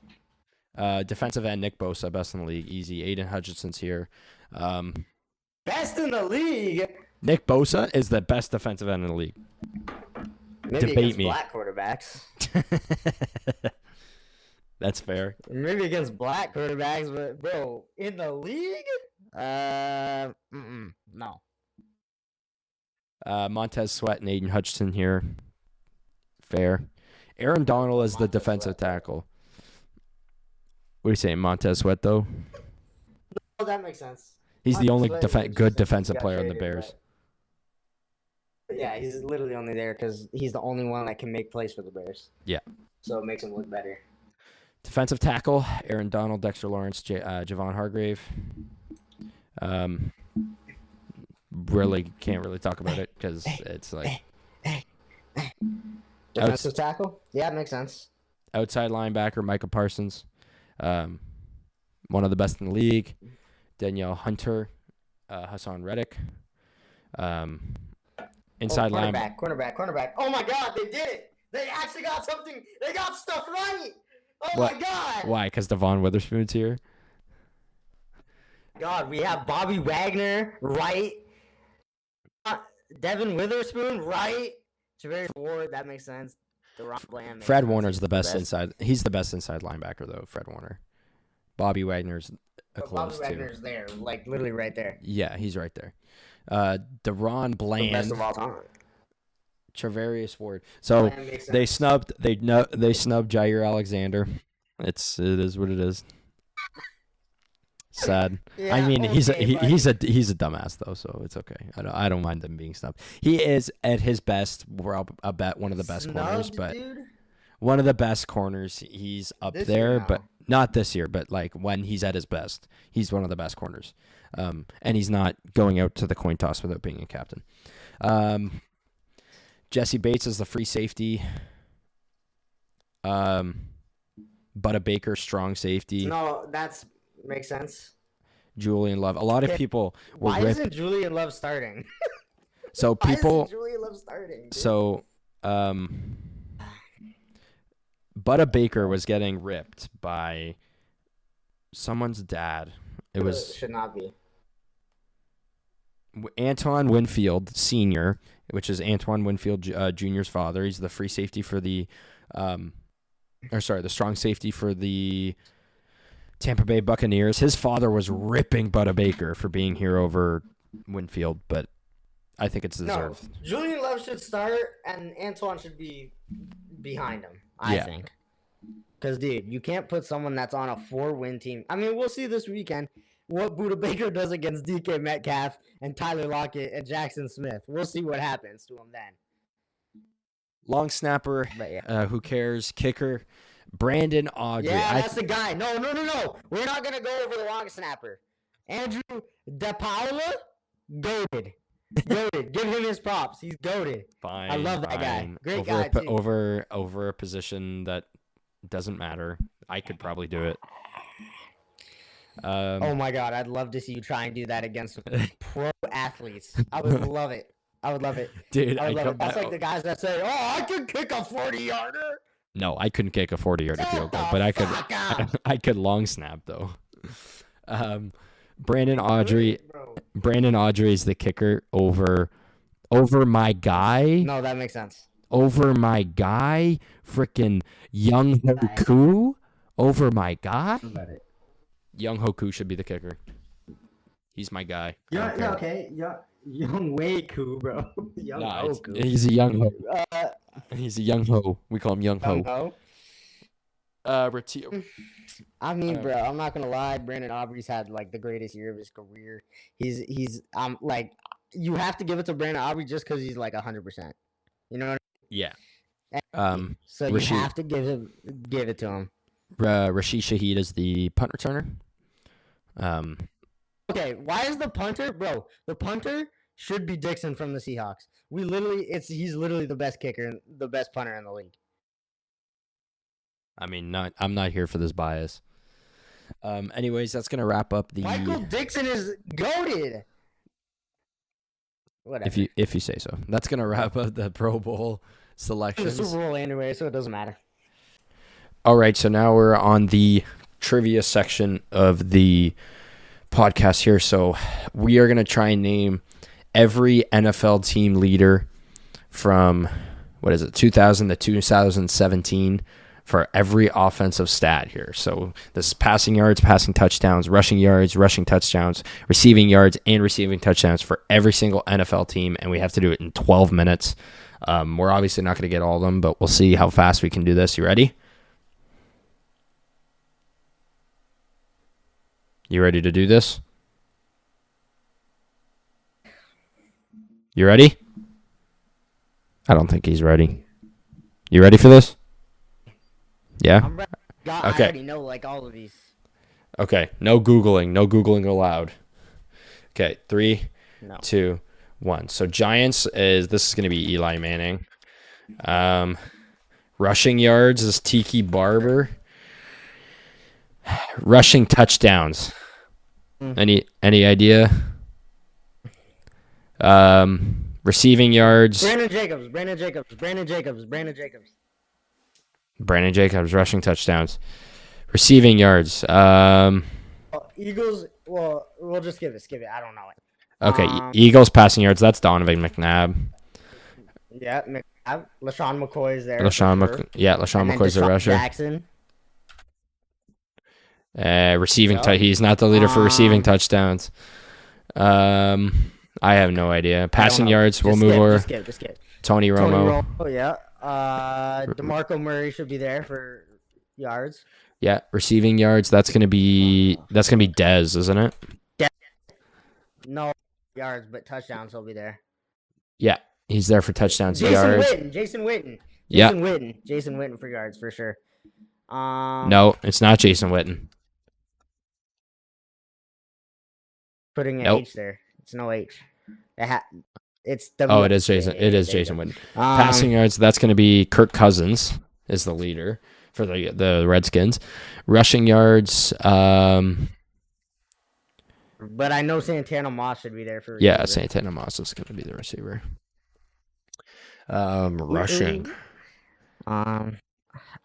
Defensive end Nick Bosa, best in the league, easy. Aiden Hutchinson's here. Best in the league. Nick Bosa is the best defensive end in the league. Maybe Debate against me. black quarterbacks. That's fair. Maybe against black quarterbacks, but bro, in the league, no. Montez Sweat and Aiden Hutchinson here. Fair. Aaron Donald is the defensive tackle. What are you saying, Montez Sweat though? No, that makes sense. He's the only Sweat good defensive player on the Bears. But yeah, he's literally only there because he's the only one that can make plays for the Bears. Yeah. So it makes him look better. Defensive tackle, Aaron Donald, Dexter Lawrence, Javon Hargrave. Really can't really talk about it because it's like defensive tackle. Yeah, it makes sense. Outside linebacker, Micah Parsons, one of the best in the league. Danielle Hunter, Hassan Reddick. Inside cornerback. Oh my God, they did it! They actually got something. They got stuff right. Oh What? my God! Why? Because Devon Witherspoon's here. God, we have Bobby Wagner, right? Devin Witherspoon, right? Javarius Ward, that makes sense. DeRon Bland. Fred Warner's the best inside. He's the best inside linebacker though. Fred Warner. Bobby Wagner's close Bobby Wagner's there, like literally right there. Yeah, he's right there. DeRon Bland. The best of all time. Travarius Ward. So they snubbed Jair Alexander. It is what it is. Sad. Yeah, I mean, okay, he's a dumbass though, so it's okay. I don't mind him being snubbed. He is at his best. I'll bet one of the best corners, but dude? one of the best corners. He's up This there, year now. but not this year. But like when he's at his best, he's one of the best corners. And he's not going out to the coin toss without being a captain. Jesse Bates is the free safety. Butta Baker, strong safety. No, makes sense. Julian Love. A lot of people were Why isn't Julian Love starting? So Why people. isn't Julian Love starting? Dude? So, Butta Baker was getting ripped by someone's dad. It was should not be. Antoine Winfield Sr., which is Antoine Winfield Jr.'s father. He's the free safety for the, the strong safety for the Tampa Bay Buccaneers. His father was ripping Butta Baker for being here over Winfield, but I think it's deserved. No, Julian Love should start, and Antoine should be behind him. I think. Because, dude, you can't put someone that's on a 4-win team. I mean, we'll see this weekend what Butta Baker does against DK Metcalf and Tyler Lockett and Jackson Smith. We'll see what happens to him then. Long snapper, who cares? Kicker, Brandon Audrey. Yeah, that's the guy. No. We're not going to go over the long snapper. Andrew DePaula, goated. Goated. Give him his props. He's goated. Fine. I love that guy. Great over guy, too. Over a position that doesn't matter. I could probably do it. Oh my God, I'd love to see you try and do that against pro athletes. I would love it. Dude, I would love it. That's like the guys that say, "Oh, I can kick a 40-yarder." No, I couldn't kick a 40-yarder field goal, but I could long snap though. Brandon Audrey is the kicker over my guy. No, that makes sense. Over my guy, freaking Young Hoku. Over my guy. Young Hoku should be the kicker. He's my guy. Yeah, okay. Young way cool, bro. He's a young ho. He's a young ho. We call him young ho. I mean, bro, I'm not gonna lie. Brandon Aubrey's had like the greatest year of his career. He's like, you have to give it to Brandon Aubrey just because he's like 100%. You know what I mean? Yeah. So you have to give it to him. Rashid Shaheed is the punt returner. Okay, why is the punter, bro? The punter should be Dixon from the Seahawks. He's literally the best kicker, the best punter in the league. I mean, I'm not here for this bias. Anyways, that's gonna wrap up the. Michael Dixon is goated. Whatever. If you say so. That's gonna wrap up the Pro Bowl The selections. Super Bowl anyway, so it doesn't matter. All right, so now we're on the trivia section of the podcast here. So we are gonna try and name every NFL team leader from 2000 to 2017 for every offensive stat here. So this is passing yards, passing touchdowns, rushing yards, rushing touchdowns, receiving yards, and receiving touchdowns for every single NFL team, and we have to do it in 12 minutes. We're obviously not going to get all of them, but we'll see how fast we can do this. You ready? You ready to do this? You ready? I don't think he's ready. You ready for this? Yeah? I'm ready. God, Okay. I already know like all of these. Okay. No Googling. No Googling allowed. Okay. 3, No. 2, 1. So Giants this is going to be Eli Manning. Rushing yards is Tiki Barber. Rushing touchdowns. Any idea? Receiving yards. Brandon Jacobs. Brandon Jacobs rushing touchdowns. Receiving yards. Eagles. Well, we'll just skip it. I don't know it. Okay, Eagles passing yards. That's Donovan McNabb. Yeah, LaShawn McCoy is there. LaShawn And then McCoy's the Deshaun rusher. Jackson. Receiving. Yep. He's not the leader for receiving touchdowns. I have no idea. Passing yards. We'll move over. Just skip. Tony Romo. Oh yeah. DeMarco Murray should be there for yards. Yeah, receiving yards. That's gonna be Dez, isn't it? No yards, but touchdowns will be there. Yeah, he's there for touchdowns. Jason yards. Witten. Jason Yeah. Witten for yards for sure. No, it's not Jason Witten. Putting an Nope. H there. It's no H. It's It is Jason. It is Jason Witten. Passing yards. That's going to be Kirk Cousins is the leader for the Redskins. Rushing yards. But I know Santana Moss should be there for. Yeah, receiver. Santana Moss is going to be the receiver. Rushing. I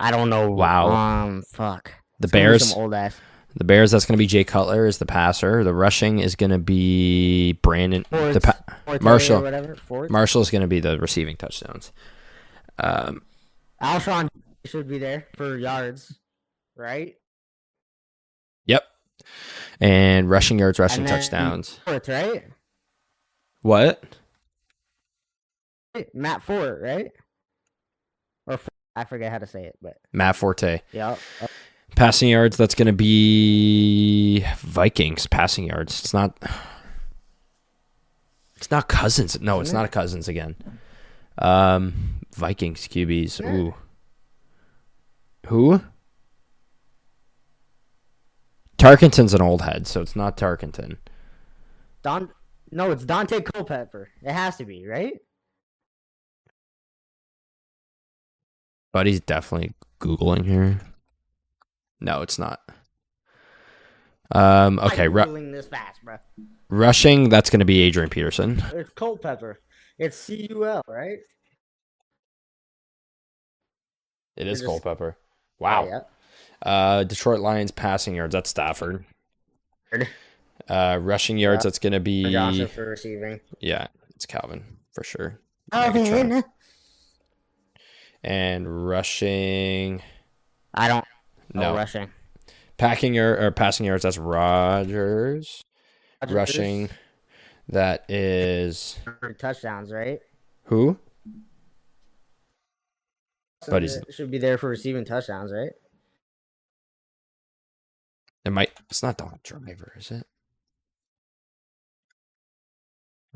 don't know. Wow. Fuck. The It's gonna be Bears. some old ass. The Bears. That's going to be Jay Cutler is the passer. The rushing is going to be Brandon. Forte Marshall. or whatever. Forte. Marshall is going to be the receiving touchdowns. Alshon should be there for yards, right? Yep. And rushing yards, rushing And then touchdowns. Fort, right? What? Matt Fort, right? Or I forget how to say it, but Matt Forte. yeah. Passing yards, that's going to be Vikings passing yards. It's not Cousins. No, it's not a Cousins again. Vikings QBs. Ooh. Who? Tarkenton's an old head, so it's not Tarkenton. No, it's Dante Culpepper. It has to be, right? But he's definitely Googling here. No, it's not. Okay. I'm Googling this fast, bro. Rushing, that's going to be Adrian Peterson. It's Culpepper. It's CUL, right? It is just- Culpepper. Wow. Yeah. Detroit Lions passing yards, that's Stafford. Rushing yards, that's going to be... Johnson for receiving. Yeah, it's Calvin, for sure. Calvin. And rushing... I don't No. know rushing. Passing yards, that's Rodgers. Rushing, that is... Touchdowns, right? Who? But he's... Should be there for receiving touchdowns, right? It's not Donald Driver, is it?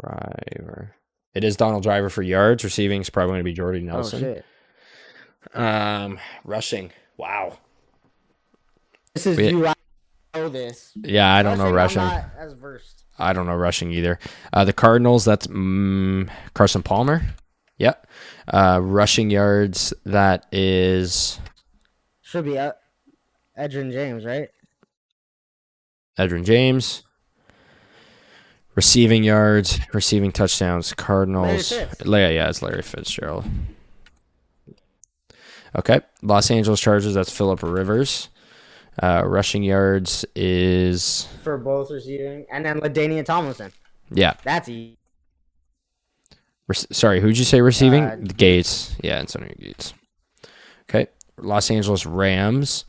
Driver. It is Donald Driver for yards. Receiving is probably going to be Jordy Nelson. Oh shit. Rushing. Wow. This is you. I know this. Yeah, I don't know rushing. I'm not as versed. I don't know rushing either. The Cardinals, that's Carson Palmer. Yep. Rushing yards, that is... Should be Edgerrin James, right? Edgerrin James. Receiving yards, receiving touchdowns, Cardinals. Yeah, it's Larry Fitzgerald. Okay. Los Angeles Chargers, that's Phillip Rivers. Rushing yards is... For both receiving. And then LaDainian Tomlinson. Yeah. That's easy. Sorry, who'd you say receiving? Gates. Yeah, Antonio Gates. Okay. Los Angeles Rams.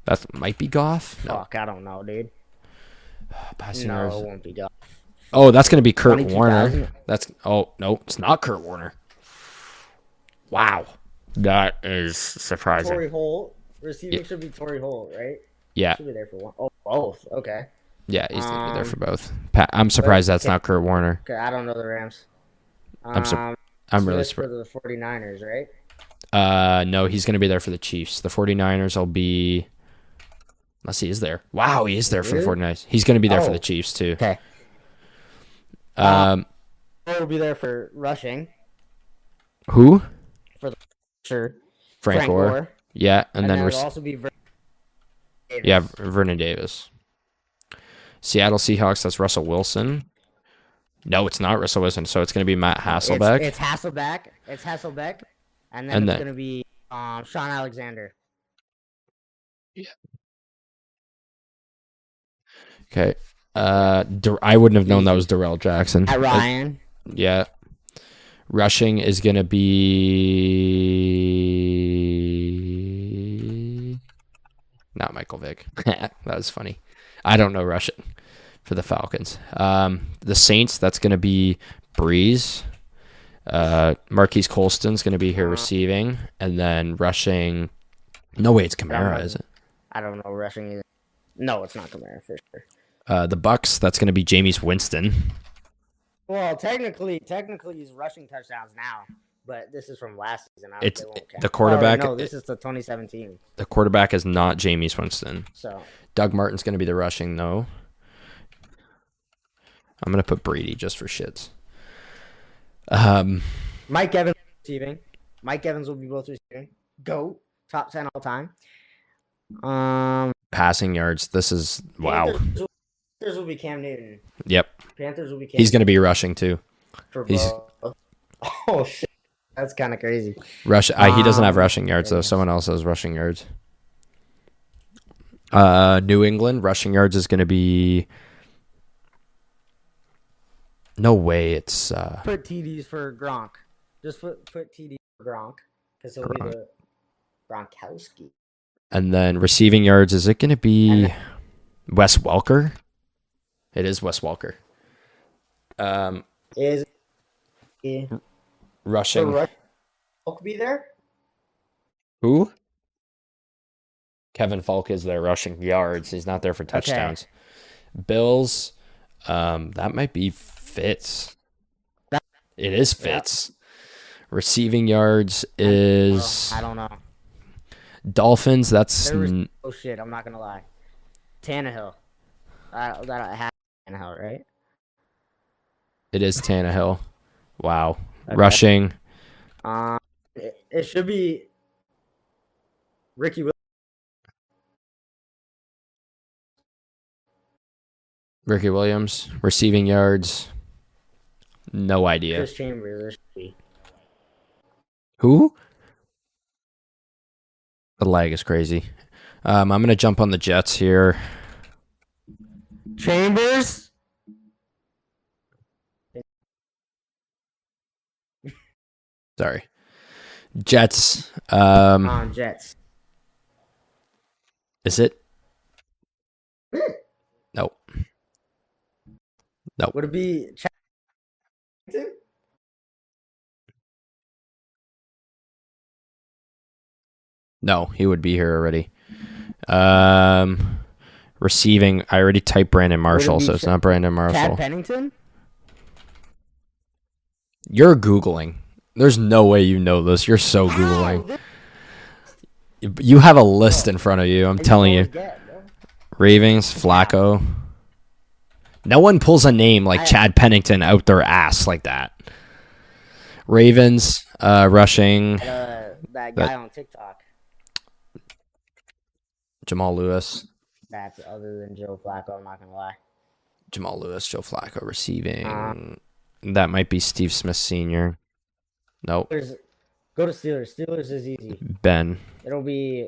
That might be Goff. Fuck, I don't know, dude. Passing no, yards. it won't be Goff. Oh, that's going to be Kurt Warner. No, it's not Kurt Warner. Wow. That is surprising. Torrey Holt. Receiving should be Torrey Holt, right? Yeah. Should be there for one. Oh, both. Okay. Yeah, he's going to be there for both. I'm surprised that's not Kurt Warner. Okay, I don't know the Rams. I'm really surprised. For the 49ers, right? No, he's going to be there for the Chiefs. The 49ers will be... Unless he is there. Wow, he is there for the 49ers. He's going to be there for the Chiefs, too. Okay. Will be there for rushing. Who? For the sure. Frank Gore. Yeah, and then will also be Vernon Davis. Yeah, Vernon Davis. Seattle Seahawks, that's Russell Wilson. No, it's not Russell Wilson, so it's going to be Matt Hasselbeck. It's Hasselbeck. And then it's going to be Sean Alexander. Yeah. Okay. I wouldn't have known that was Darrell Jackson. At Ryan. Yeah. Rushing is going to be... Not Michael Vick. That was funny. I don't know rushing for the Falcons. The Saints, that's going to be Breeze. Marquise Colston's going to be here receiving. And then rushing... No, wait, it's Kamara, is it? I don't know rushing either. No, it's not Kamara for sure. The Bucks, that's going to be Jameis Winston. Well, technically, he's rushing touchdowns now, but this is from last season. It's the quarterback. No, this is the 2017. The quarterback is not Jameis Winston. So Doug Martin's going to be the rushing, though. I'm going to put Brady just for shits. Mike Evans receiving. Mike Evans will be both receiving. Go top 10 all time. Passing yards. This is wow. Panthers will be Cam Newton. Yep. Panthers will be Cam. He's going to be rushing too. Oh shit, that's kind of crazy. He doesn't have rushing yards though. Someone else has rushing yards. New England rushing yards is going to be. No way, it's. Put TDs for Gronk. Just put TDs for Gronk because he'll be the Gronkowski. And then receiving yards, is it going to be Wes Welker? It is Wes Welker. Is rushing? Falk be there? Who? Kevin Falk is there rushing yards. He's not there for touchdowns. Okay. Bills, that might be Fitz. It is Fitz. Yep. Receiving yards is... I don't know. Dolphins, that's... Oh, shit, I'm not going to lie. Tannehill. That has Tannehill, right? It is Tannehill. Wow. Okay. Rushing. It should be Ricky Williams. Ricky Williams. Receiving yards. No idea. Chris Chambers. Who? The lag is crazy. I'm going to jump on the Jets here. Chambers? Sorry. Jets. Jets. Is it? Nope. Nope. Would it be No, he would be here already. Receiving, I already typed Brandon Marshall, so it's not Brandon Marshall. Chad Pennington? You're Googling. There's no way you know this. You're so Googling. You have a list in front of you. I'm telling you. Ravens, Flacco. No one pulls a name like Chad Pennington out their ass like that. Ravens, rushing. That guy on TikTok. Jamal Lewis. That's other than Joe Flacco, I'm not going to lie. Jamal Lewis, Joe Flacco receiving. That might be Steve Smith Sr. Nope. Go to Steelers. Steelers is easy. Ben. It'll be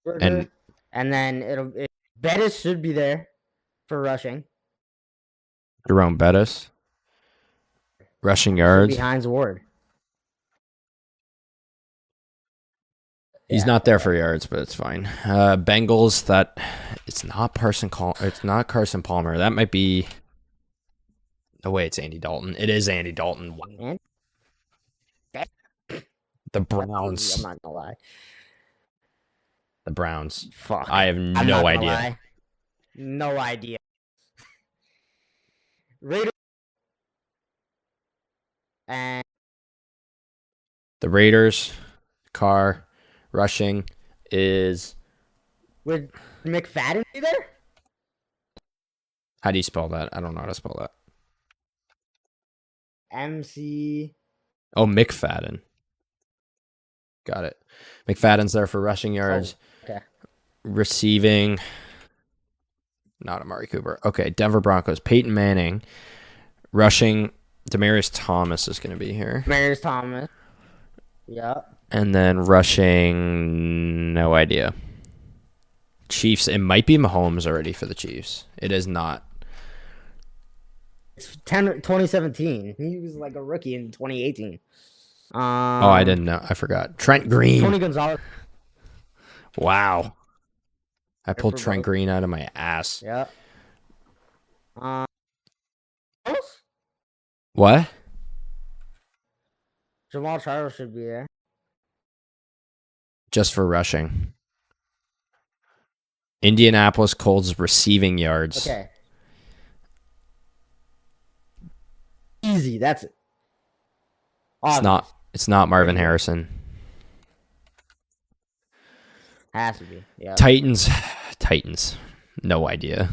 Burger, and then Bettis should be there for rushing. Jerome Bettis. Rushing yards. Behind Ward. He's not there for yards, but it's fine. Bengals. It's not Carson Palmer. That might be. No way, it's Andy Dalton. It is Andy Dalton. The Browns. I'm not gonna lie. The Browns. Fuck. I have no idea. Lie. No idea. Raiders. And the Raiders. Carr. Rushing is. Would McFadden be there? How do you spell that? I don't know how to spell that. MC. Oh, McFadden. Got it. McFadden's there for rushing yards. Oh, okay. Receiving. Not Amari Cooper. Okay, Denver Broncos. Peyton Manning. Rushing. Demaryius Thomas is going to be here. Demaryius Thomas. Yep. And then rushing, no idea. Chiefs, it might be Mahomes already for the Chiefs. It is not. It's 2017. He was like a rookie in 2018. I didn't know. I forgot. Trent Green. Tony Gonzalez. Wow. I pulled Trent Green out of my ass. Yep. What? Jamal Charles should be there. Just for rushing. Indianapolis Colts receiving yards. Okay. Easy. That's it. Obvious. It's not Marvin Harrison. Has to be. Yeah. Titans. No idea.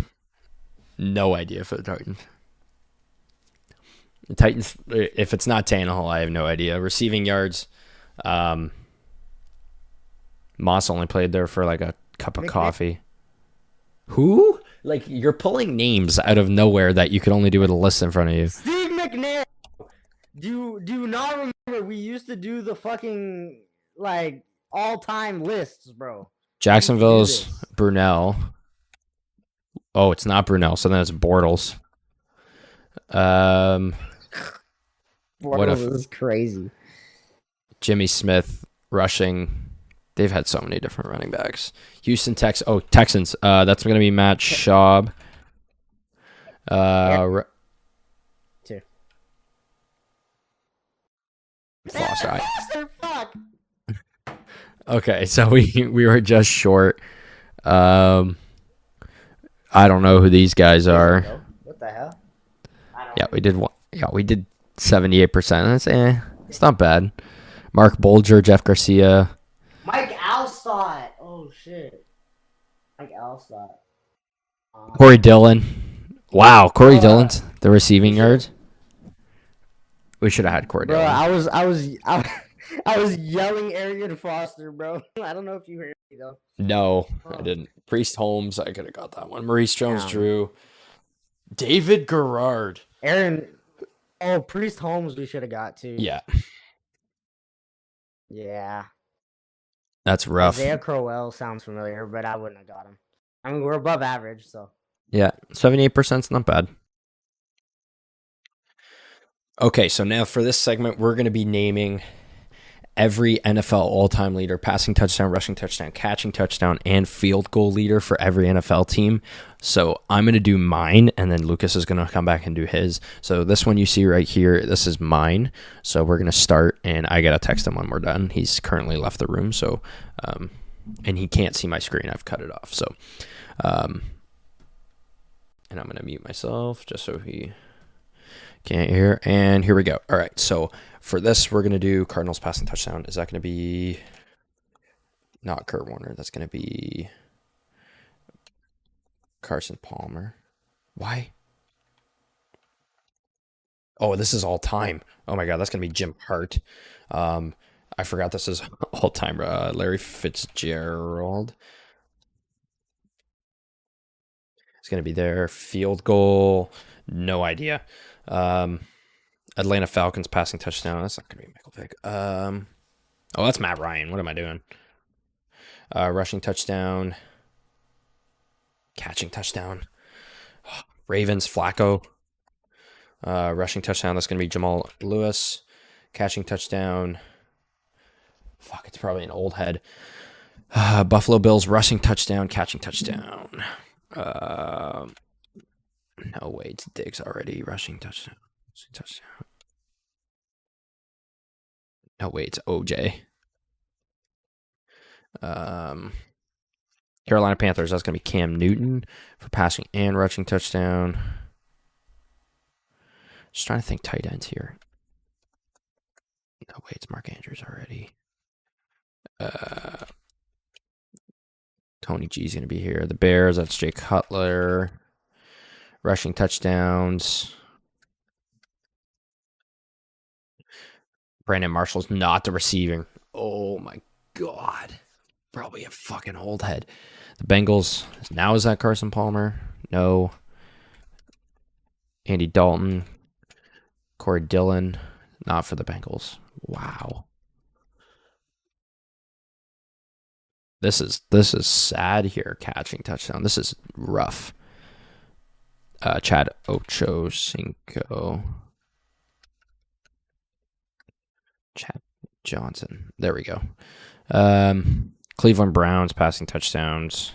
No idea for the Titans. The Titans, if it's not Tannehill, I have no idea. Receiving yards. Moss only played there for like a cup of coffee. Who? Like, you're pulling names out of nowhere that you could only do with a list in front of you. Steve McNair. Do you not remember we used to do the fucking like all-time lists, bro? Jacksonville's Brunell. Oh, it's not Brunell, so then it's Bortles. Bortles is crazy. Jimmy Smith rushing. They've had so many different running backs. Houston Texans. That's going to be Matt Schaub. Two. Foster. Fuck. Okay, so we were just short. I don't know who these guys are. What the hell? Yeah, we did one. Yeah, we did 78%. That's it's not bad. Mark Bolger, Jeff Garcia. Mike Alstott. Oh shit. Mike Alstott. Corey Dillon. Wow, Corey Dillon's the receiving yards. We should have had Corey Dillon. I was yelling Arian Foster, bro. I don't know if you heard me though. No, I didn't. Priest Holmes, I could have got that one. Maurice Jones-Drew. David Garrard. Priest Holmes we should have got too. Yeah. Yeah. That's rough. Isaiah Crowell sounds familiar, but I wouldn't have got him. I mean, we're above average, so. Yeah, 78% is not bad. Okay, so now for this segment, we're going to be naming every NFL all-time leader, passing touchdown, rushing touchdown, catching touchdown, and field goal leader for every NFL team. So I'm going to do mine, and then Lucas is going to come back and do his. So this one you see right here, this is mine. So we're going to start, and I got to text him when we're done. He's currently left the room, so and he can't see my screen. I've cut it off. So, and I'm going to mute myself just so he can't hear. And here we go. All right, so for this, we're going to do Cardinals passing touchdown. Is that going to be not Kurt Warner? That's going to be Carson Palmer. Why? Oh, this is all time. Oh my God, that's gonna be Jim Hart. Um, I forgot this is all time. Larry Fitzgerald is gonna be there. Field goal. No idea. Um, Atlanta Falcons passing touchdown. That's not gonna be Michael Vick. Oh, that's Matt Ryan. What am I doing? Rushing touchdown. Catching touchdown. Ravens Flacco. Rushing touchdown. That's gonna be Jamal Lewis. Catching touchdown. Fuck, it's probably an old head. Buffalo Bills rushing touchdown, catching touchdown. No, wait, it's Diggs already rushing touchdown. No, wait, it's OJ. Carolina Panthers, that's going to be Cam Newton for passing and rushing touchdown. Just trying to think tight ends here. No, wait, it's Mark Andrews already. Tony G's going to be here. The Bears, that's Jake Cutler. Rushing touchdowns. Brandon Marshall's not the receiving. Oh my God. Probably a fucking old head. The Bengals, now is that Carson Palmer? No. Andy Dalton. Corey Dillon, not for the Bengals. Wow. This is sad here, catching touchdown. This is rough. Chad Ochocinco. Chad Johnson. There we go. Cleveland Browns passing touchdowns.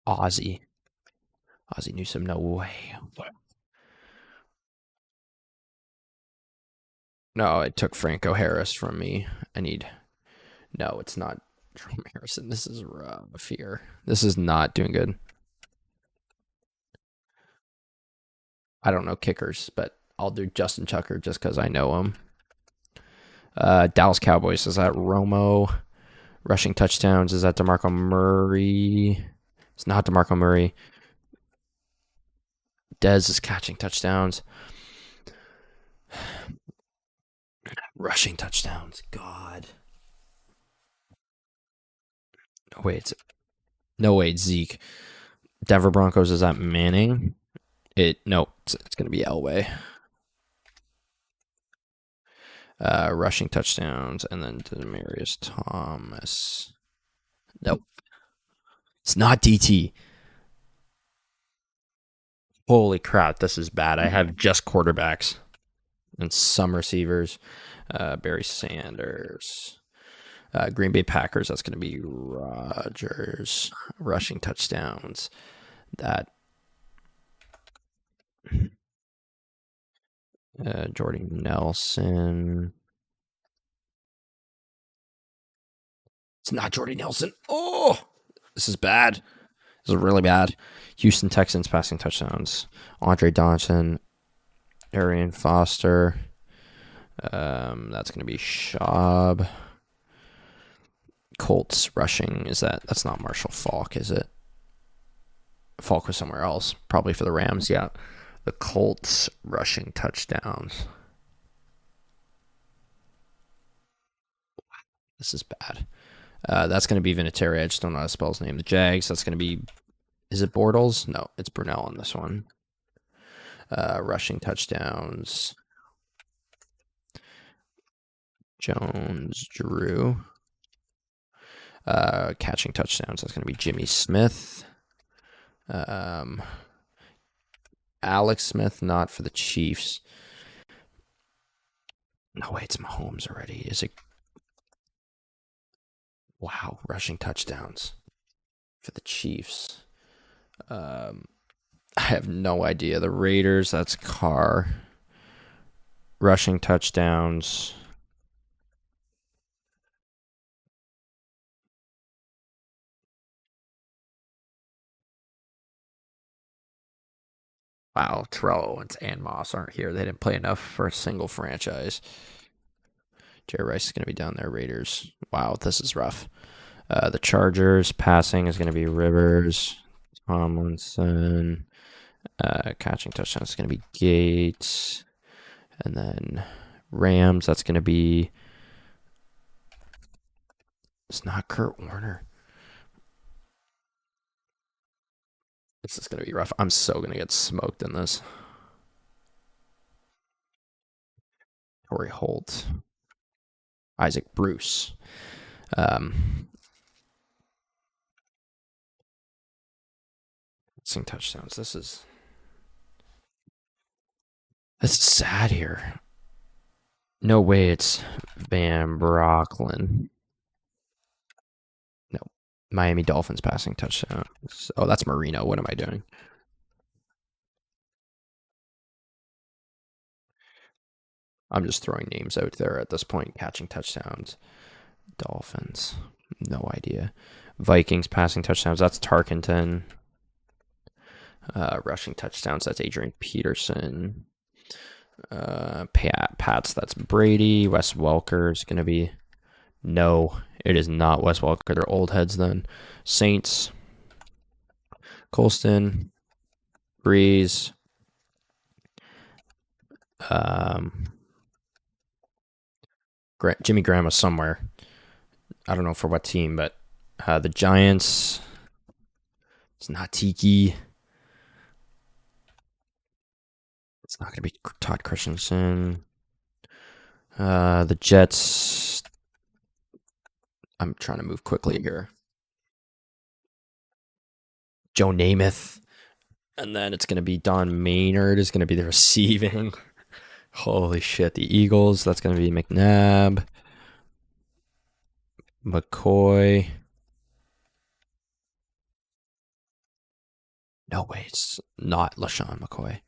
Ozzie Newsome. No way. No, it took Franco Harris from me. No, it's not Jerome Harrison. This is rough here. This is not doing good. I don't know kickers, but I'll do Justin Tucker just because I know him. Dallas Cowboys, is that Romo? Rushing touchdowns, is that DeMarco Murray? It's not DeMarco Murray. Dez is catching touchdowns. Rushing touchdowns, God. No, wait, Zeke. Denver Broncos, is that Manning? No, it's going to be Elway. Rushing touchdowns, and then Demaryius Thomas. Nope. It's not DT. Holy crap, this is bad. I have just quarterbacks and some receivers. Barry Sanders. Green Bay Packers, that's going to be Rodgers. Rushing touchdowns. Jordy Nelson. It's not Jordy Nelson. Oh, this is bad. This is really bad. Houston Texans passing touchdowns. Andre Johnson. Arian Foster. That's going to be Schaub. Colts rushing. That's not Marshall Faulk, is it? Faulk was somewhere else. Probably for the Rams, yeah. The Colts rushing touchdowns. This is bad. That's going to be Vinatieri. I just don't know how to spell his name. The Jags, that's going to be... Is it Bortles? No, it's Brunell on this one. Rushing touchdowns. Jones, Drew. Catching touchdowns, that's going to be Jimmy Smith. Alex Smith, not for the Chiefs. No, wait, it's Mahomes already. Is it? Wow, rushing touchdowns for the Chiefs. I have no idea. The Raiders, that's Carr. Rushing touchdowns. Wow, Terrell Owens and Moss aren't here. They didn't play enough for a single franchise. Jerry Rice is going to be down there, Raiders. Wow, this is rough. The Chargers passing is going to be Rivers, Tomlinson. Catching touchdown is going to be Gates. And then Rams, that's going to be... It's not Kurt Warner. This is going to be rough. I'm so going to get smoked in this. Torrey Holt. Isaac Bruce. Passing touchdowns. This is sad here. No way it's Van Brocklin. No. Miami Dolphins passing touchdown. Oh, that's Marino. What am I doing? I'm just throwing names out there at this point. Catching touchdowns. Dolphins. No idea. Vikings passing touchdowns. That's Tarkenton. Rushing touchdowns. That's Adrian Peterson. Pats. That's Brady. Wes Welker is going to be... No, it is not Wes Welker. They're old heads then. Saints. Colston. Breeze. Jimmy Graham was somewhere. I don't know for what team, but the Giants. It's not Tiki. It's not going to be Todd Christensen. The Jets. I'm trying to move quickly here. Joe Namath. And then it's going to be Don Maynard is going to be the receiving. Holy shit. The Eagles. That's going to be McNabb. McCoy. No way. It's not LaShawn McCoy.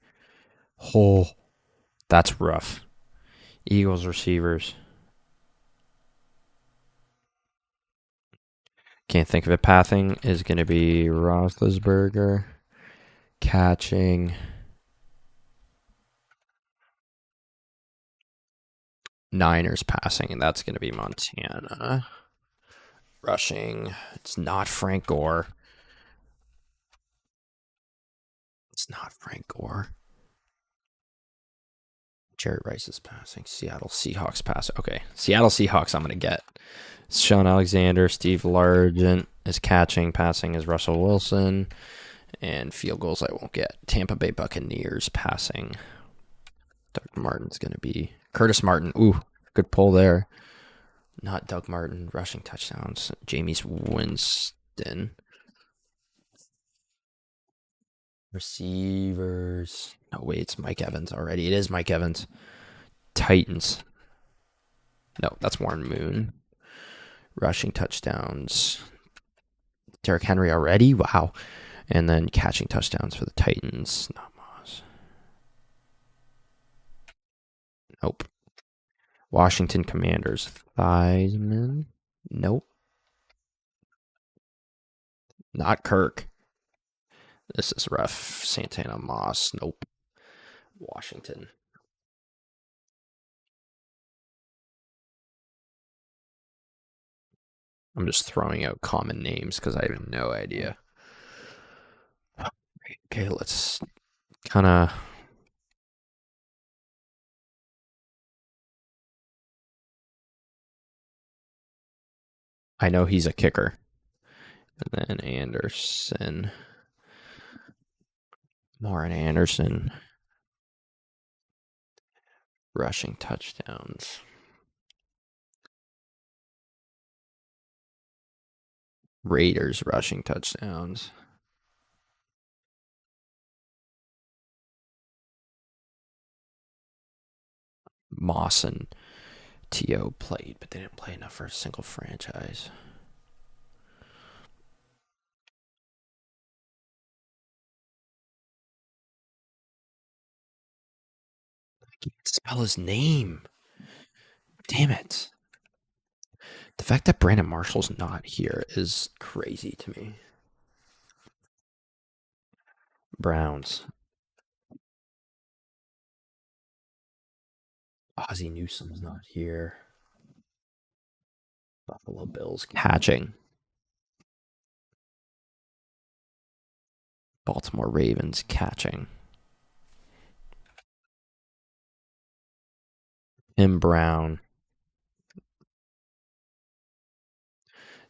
Oh, that's rough. Eagles receivers. Can't think of it. Pathing is going to be Roethlisberger. Catching. Niners passing, and that's going to be Montana. Rushing. It's not Frank Gore. It's not Frank Gore. Jerry Rice is passing. Seattle Seahawks pass. Okay. Seattle Seahawks I'm going to get. Sean Alexander. Steve Largent is catching. Passing is Russell Wilson. And field goals I won't get. Tampa Bay Buccaneers passing. Doug Martin's going to be... Curtis Martin. Ooh, good pull there. Not Doug Martin. Rushing touchdowns. Jameis Winston. Receivers. No, wait, it's Mike Evans already. It is Mike Evans. Titans. No, that's Warren Moon. Rushing touchdowns. Derrick Henry already? Wow. And then catching touchdowns for the Titans. Not Moss. Nope. Washington Commanders. Theismann. Nope. Not Kirk. This is rough. Santana Moss. Nope. Washington. I'm just throwing out common names because I have no idea. Okay, let's kind of... I know he's a kicker. And then Anderson. Warren Anderson. Rushing touchdowns. Raiders rushing touchdowns. Moss and T.O. played, but they didn't play enough for a single franchise. I can't spell his name. Damn it. The fact that Brandon Marshall's not here is crazy to me. Browns. Ozzie Newsome's not here. Buffalo Bills catching. Baltimore Ravens catching. Tim Brown.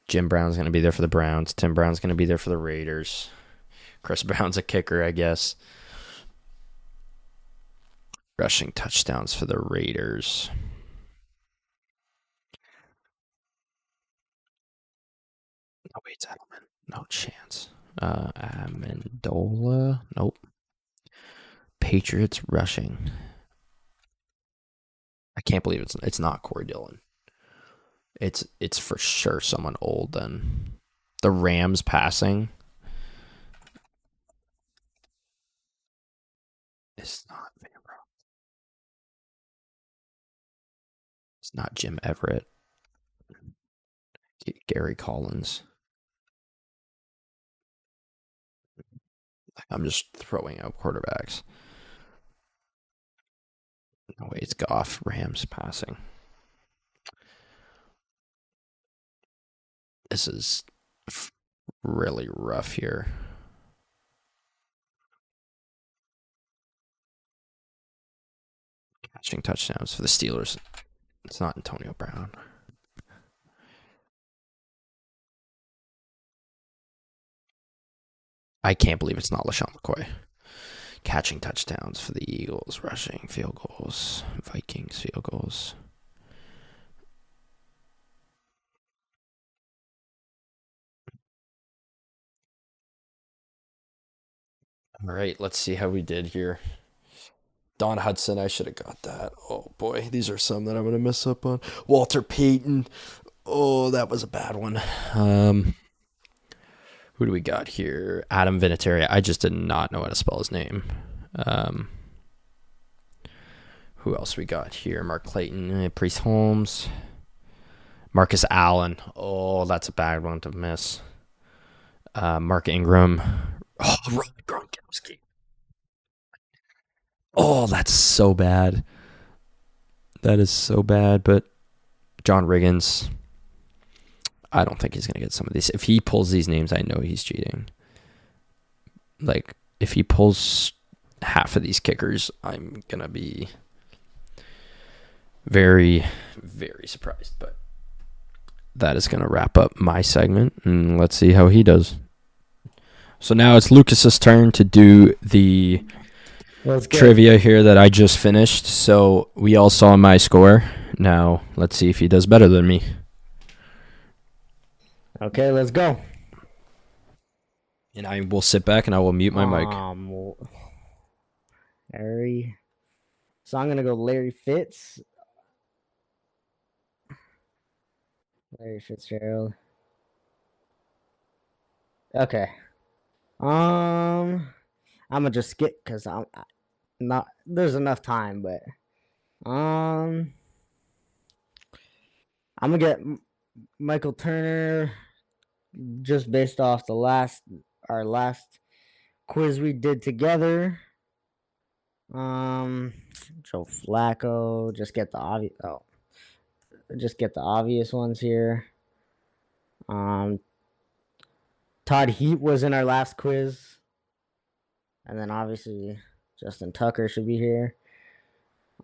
Jim Brown's going to be there for the Browns. Tim Brown's going to be there for the Raiders. Chris Brown's a kicker, I guess. Rushing touchdowns for the Raiders. Oh, wait, it's Edelman. No chance. Amendola. Nope. Patriots rushing. I can't believe it's not Corey Dillon. It's for sure someone old then. The Rams passing. It's not Van Bro. It's not Jim Everett. Gary Collins. I'm just throwing out quarterbacks. No way, it's Goff. Rams passing. This is really rough here. Catching touchdowns for the Steelers. It's not Antonio Brown. I can't believe it's not LaShawn McCoy. Catching touchdowns for the Eagles. Rushing field goals. Vikings field goals. All right, let's see how we did here. Don Hudson, I should have got that. Oh boy, these are some that I'm gonna mess up on. Walter Payton. Oh, that was a bad one. Who do we got here? Adam Vinatieri. I just did not know how to spell his name. Who else we got here? Mark Clayton, Priest Holmes, Marcus Allen. Oh, that's a bad one to miss. Mark Ingram. Oh, Rob Gronkowski. Oh, that's so bad. That is so bad. But John Riggins, I don't think he's going to get some of these. If he pulls these names, I know he's cheating. Like, if he pulls half of these kickers, I'm going to be very, very surprised. But that is going to wrap up my segment, and let's see how he does. So now it's Lucas's turn to do the trivia here that I just finished. So we all saw my score. Now let's see if he does better than me. Okay, let's go. And I will sit back and I will mute my mic. Larry. So I'm gonna go Larry Fitz. Larry Fitzgerald. Okay. I'm gonna just skip because I'm not. There's enough time, but I'm gonna get Michael Turner just based off our last quiz we did together. Joe Flacco. Just get the obvious ones here. Todd Heat was in our last quiz. And then obviously Justin Tucker should be here.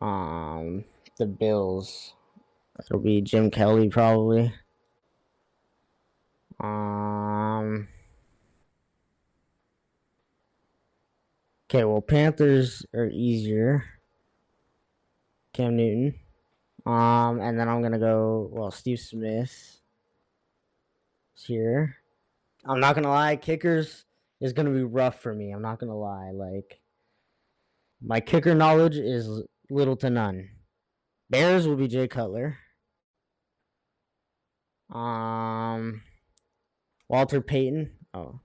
The Bills. It'll be Jim Kelly probably. Okay, well, Panthers are easier. Cam Newton. And then I'm gonna go, Steve Smith is here. I'm not gonna lie, kickers is gonna be rough for me. I'm not gonna lie. Like, my kicker knowledge is little to none. Bears will be Jay Cutler. Walter Payton. Oh.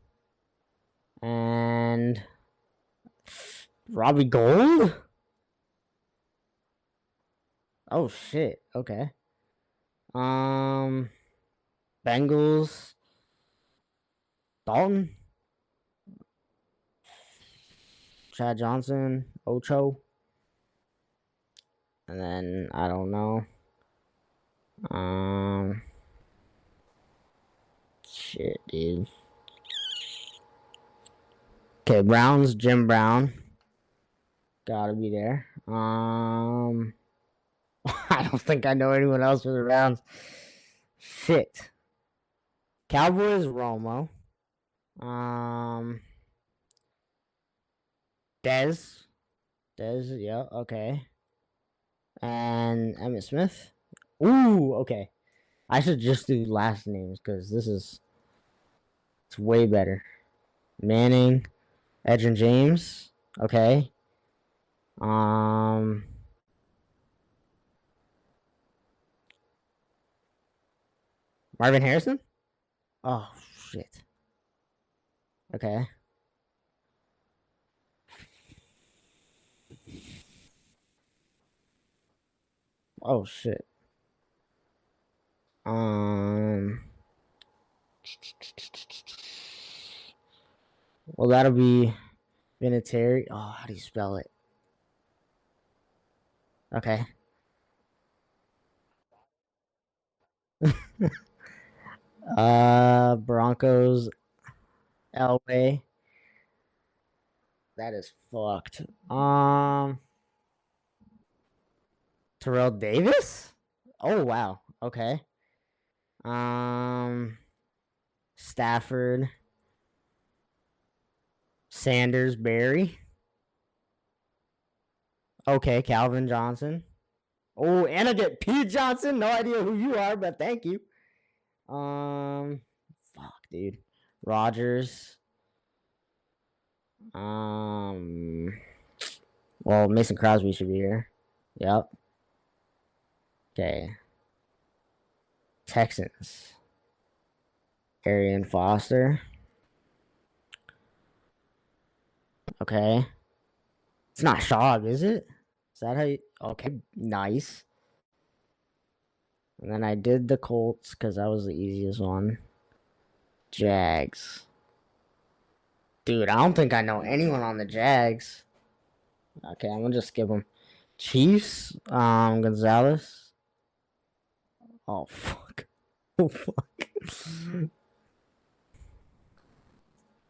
And Robbie Gold? Oh shit. Okay. Bengals. Dalton. Chad Johnson. Ocho. And then I don't know. Shit, dude. Okay, Browns, Jim Brown. Gotta be there. I don't think I know anyone else for the Browns. Shit. Cowboys, Romo. Um, Dez. Dez, yeah, okay. And Emmitt Smith. Ooh, okay. I should just do last names because it's way better. Manning, Edgerrin James. Okay. Um, Marvin Harrison. Oh shit. Okay. Oh shit. Um. Well, that'll be Vinatieri. Oh, how do you spell it? Okay. Broncos, Elway. That is fucked. Terrell Davis. Oh wow. Okay. Um, Stafford, Sanders, Barry. Okay, Calvin Johnson. Oh, and I get Pete Johnson. No idea who you are, but thank you. Um, fuck, dude. Rogers. Um, well, Mason Crosby should be here. Yep. Okay. Texans. Arian Foster. Okay. It's not Schaub, is it? Is that how you? Okay, nice. And then I did the Colts because that was the easiest one. Jags. Dude, I don't think I know anyone on the Jags. Okay, I'm gonna just skip them. Chiefs, Gonzalez. Oh fuck. Oh fuck.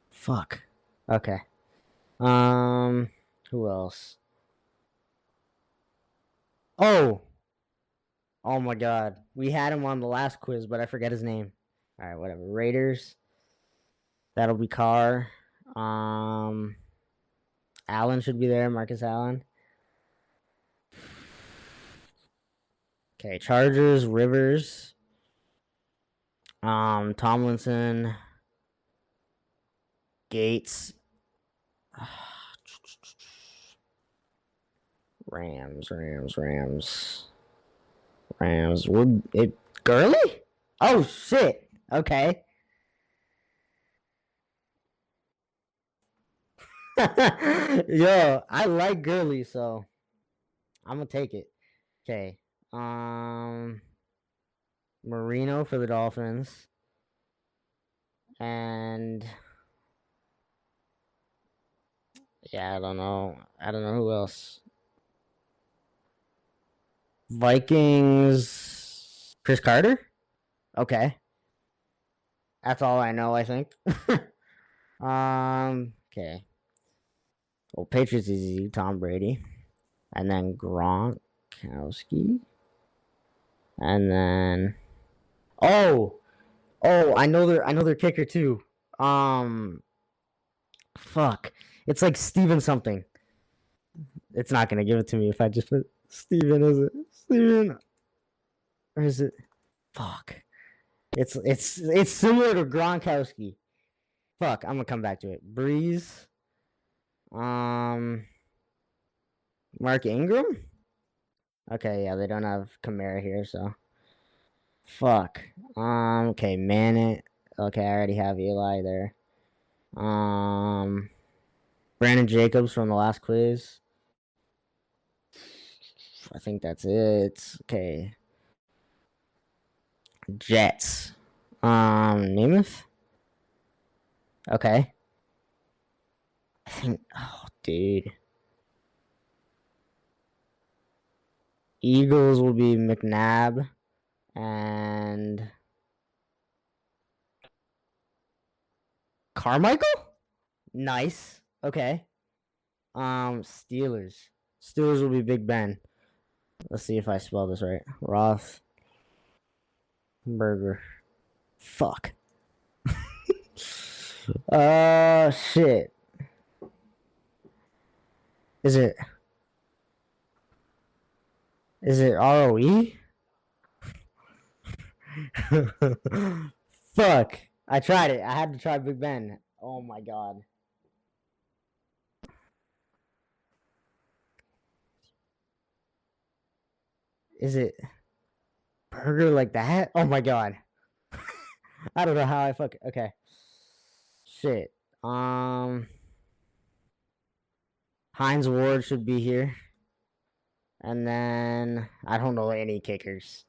Fuck. Okay. Who else? Oh. Oh my god. We had him on the last quiz, but I forget his name. All right, whatever. Raiders. That'll be Carr. Allen should be there. Marcus Allen. Okay, Chargers, Rivers. Tomlinson, Gates. Rams. Would it Gurley? Oh shit. Okay. Yo, I like Gurley, so I'm gonna take it. Okay. Marino for the Dolphins. And yeah, I don't know. I don't know who else. Vikings. Chris Carter? Okay. That's all I know, I think. Okay. Well, Patriots is easy. Tom Brady. And then Gronkowski. And then I know their kicker too. Um fuck. It's like Steven something. It's not gonna give it to me if I just put Steven, is it? Steven. Or is it? Fuck. It's similar to Gronkowski. Fuck, I'm gonna come back to it. Breeze. Mark Ingram? Okay, yeah, they don't have Kamara here, so fuck. Okay, Manit. Okay, I already have Eli there. Brandon Jacobs from the last quiz. I think that's it. Okay. Jets. Namath? Okay. I think dude. Eagles will be McNabb and Carmichael? Nice. Okay. Steelers. Steelers will be Big Ben. Let's see if I spell this right. Rothberger. Fuck. Shit. Is it? Is it ROE? Fuck. I tried it. I had to try Big Ben. Oh my god. Is it burger like that? Oh my god. I don't know how I fuck. Okay. Shit. Heinz Ward should be here. And then I don't know any kickers.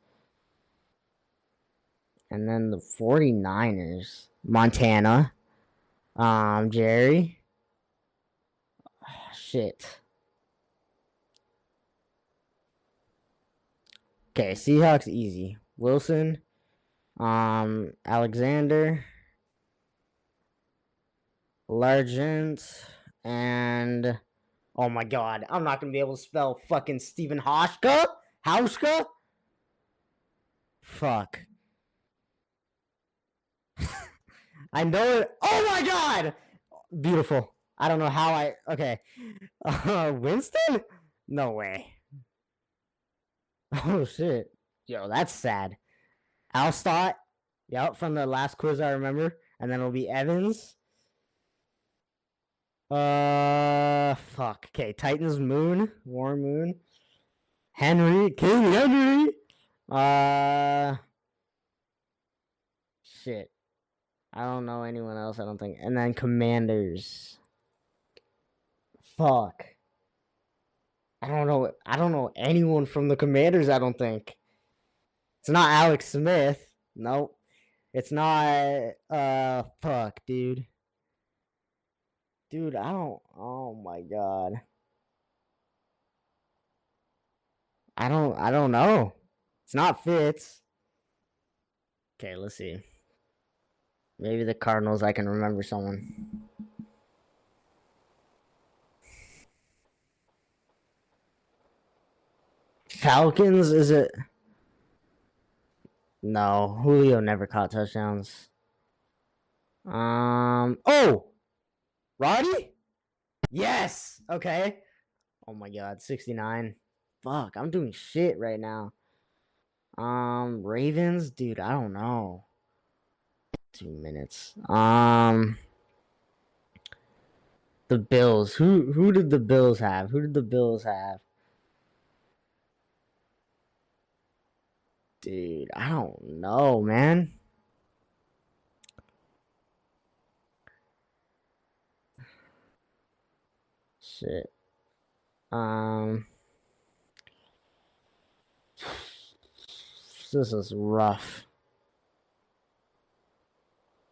And then the 49ers. Montana. Jerry. Shit. Okay, Seahawks easy. Wilson. Alexander. Largent. And oh my god, I'm not gonna be able to spell fucking Stephen Hauschka? Hauschka? Fuck. I know it. Oh my god! Beautiful. I don't know how I. Okay. Winston? No way. Oh shit. Yo, that's sad. Alstott. Yep, from the last quiz I remember. And then it'll be Evans. Fuck. Okay, Titans Moon. Warren Moon. Henry. King Henry. Shit. I don't know anyone else, I don't think. And then Commanders. Fuck. I don't know anyone from the Commanders, I don't think. It's not Alex Smith. Nope. It's not fuck, dude. Dude, I don't oh my god. I don't know. It's not Fitz. Okay, let's see. Maybe the Cardinals, I can remember someone. Falcons, is it? No, Julio never caught touchdowns. Oh! Roddy? Yes! Okay. Oh my god, 69. Fuck, I'm doing shit right now. Ravens? Dude, I don't know. 2 minutes. The Bills. Who did the Bills have? Who did the Bills have? Dude, I don't know, man. Shit. This is rough.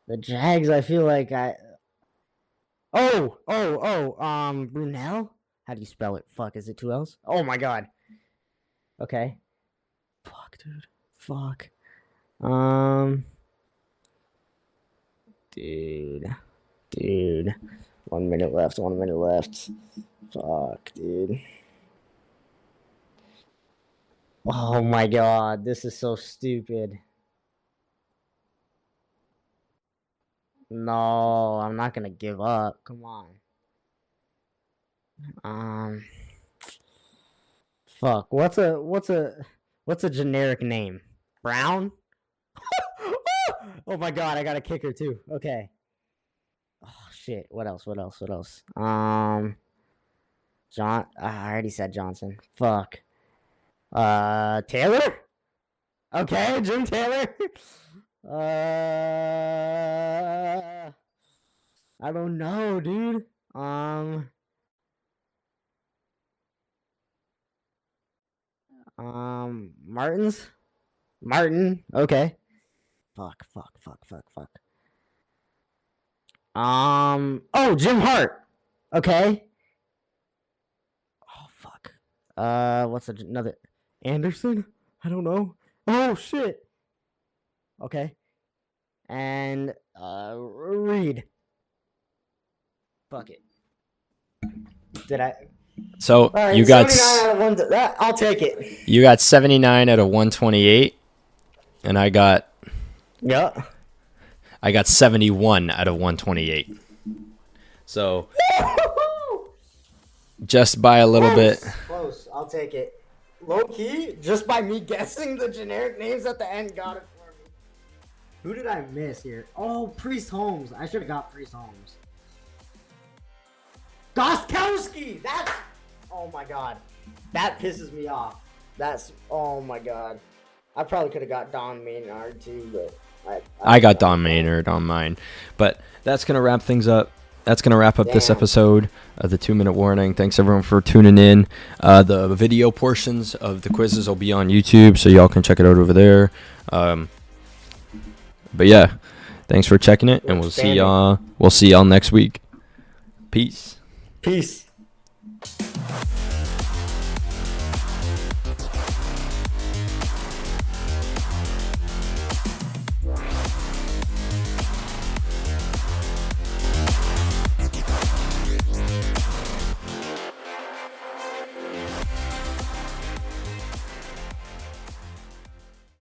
The Jags, I feel like Brunel? How do you spell it? Fuck, is it 2 L's? Oh my god. Okay. Fuck, dude. Fuck. Dude. 1 minute left. Fuck, dude. Oh my god, this is so stupid. No, I'm not gonna give up. Come on. Fuck. What's a generic name? Brown? Oh my god, I got a kicker too. Okay. Oh shit. What else? I already said Johnson. Fuck. Taylor? Okay, Jim Taylor. I don't know, dude. Martins? Martin. Okay. Fuck. Oh, Jim Hart. Okay. Oh, fuck. What's another? Anderson? I don't know. Oh, shit. Okay. And, Reed. Fuck it. Did I? So All right, you got 79 out of 1. I'll take it. you got 79 out of 128, and I got Yep. 71 out of 128. So just by a little bit. Close. I'll take it. Low key, just by me guessing the generic names at the end, got it for me. Who did I miss here? Oh, Priest Holmes. I should have got Priest Holmes. Gostkowski. That's. Oh my god, that pisses me off. That's. Oh my god. I probably could have got Don Maynard too, but I got Don Maynard on mine. But that's going to wrap things up. That's going to wrap up this episode of the 2 Minute Warning. Thanks, everyone, for tuning in. The video portions of the quizzes will be on YouTube, so y'all can check it out over there. But, yeah, thanks for checking it, and we'll see y'all next week. Peace. Peace.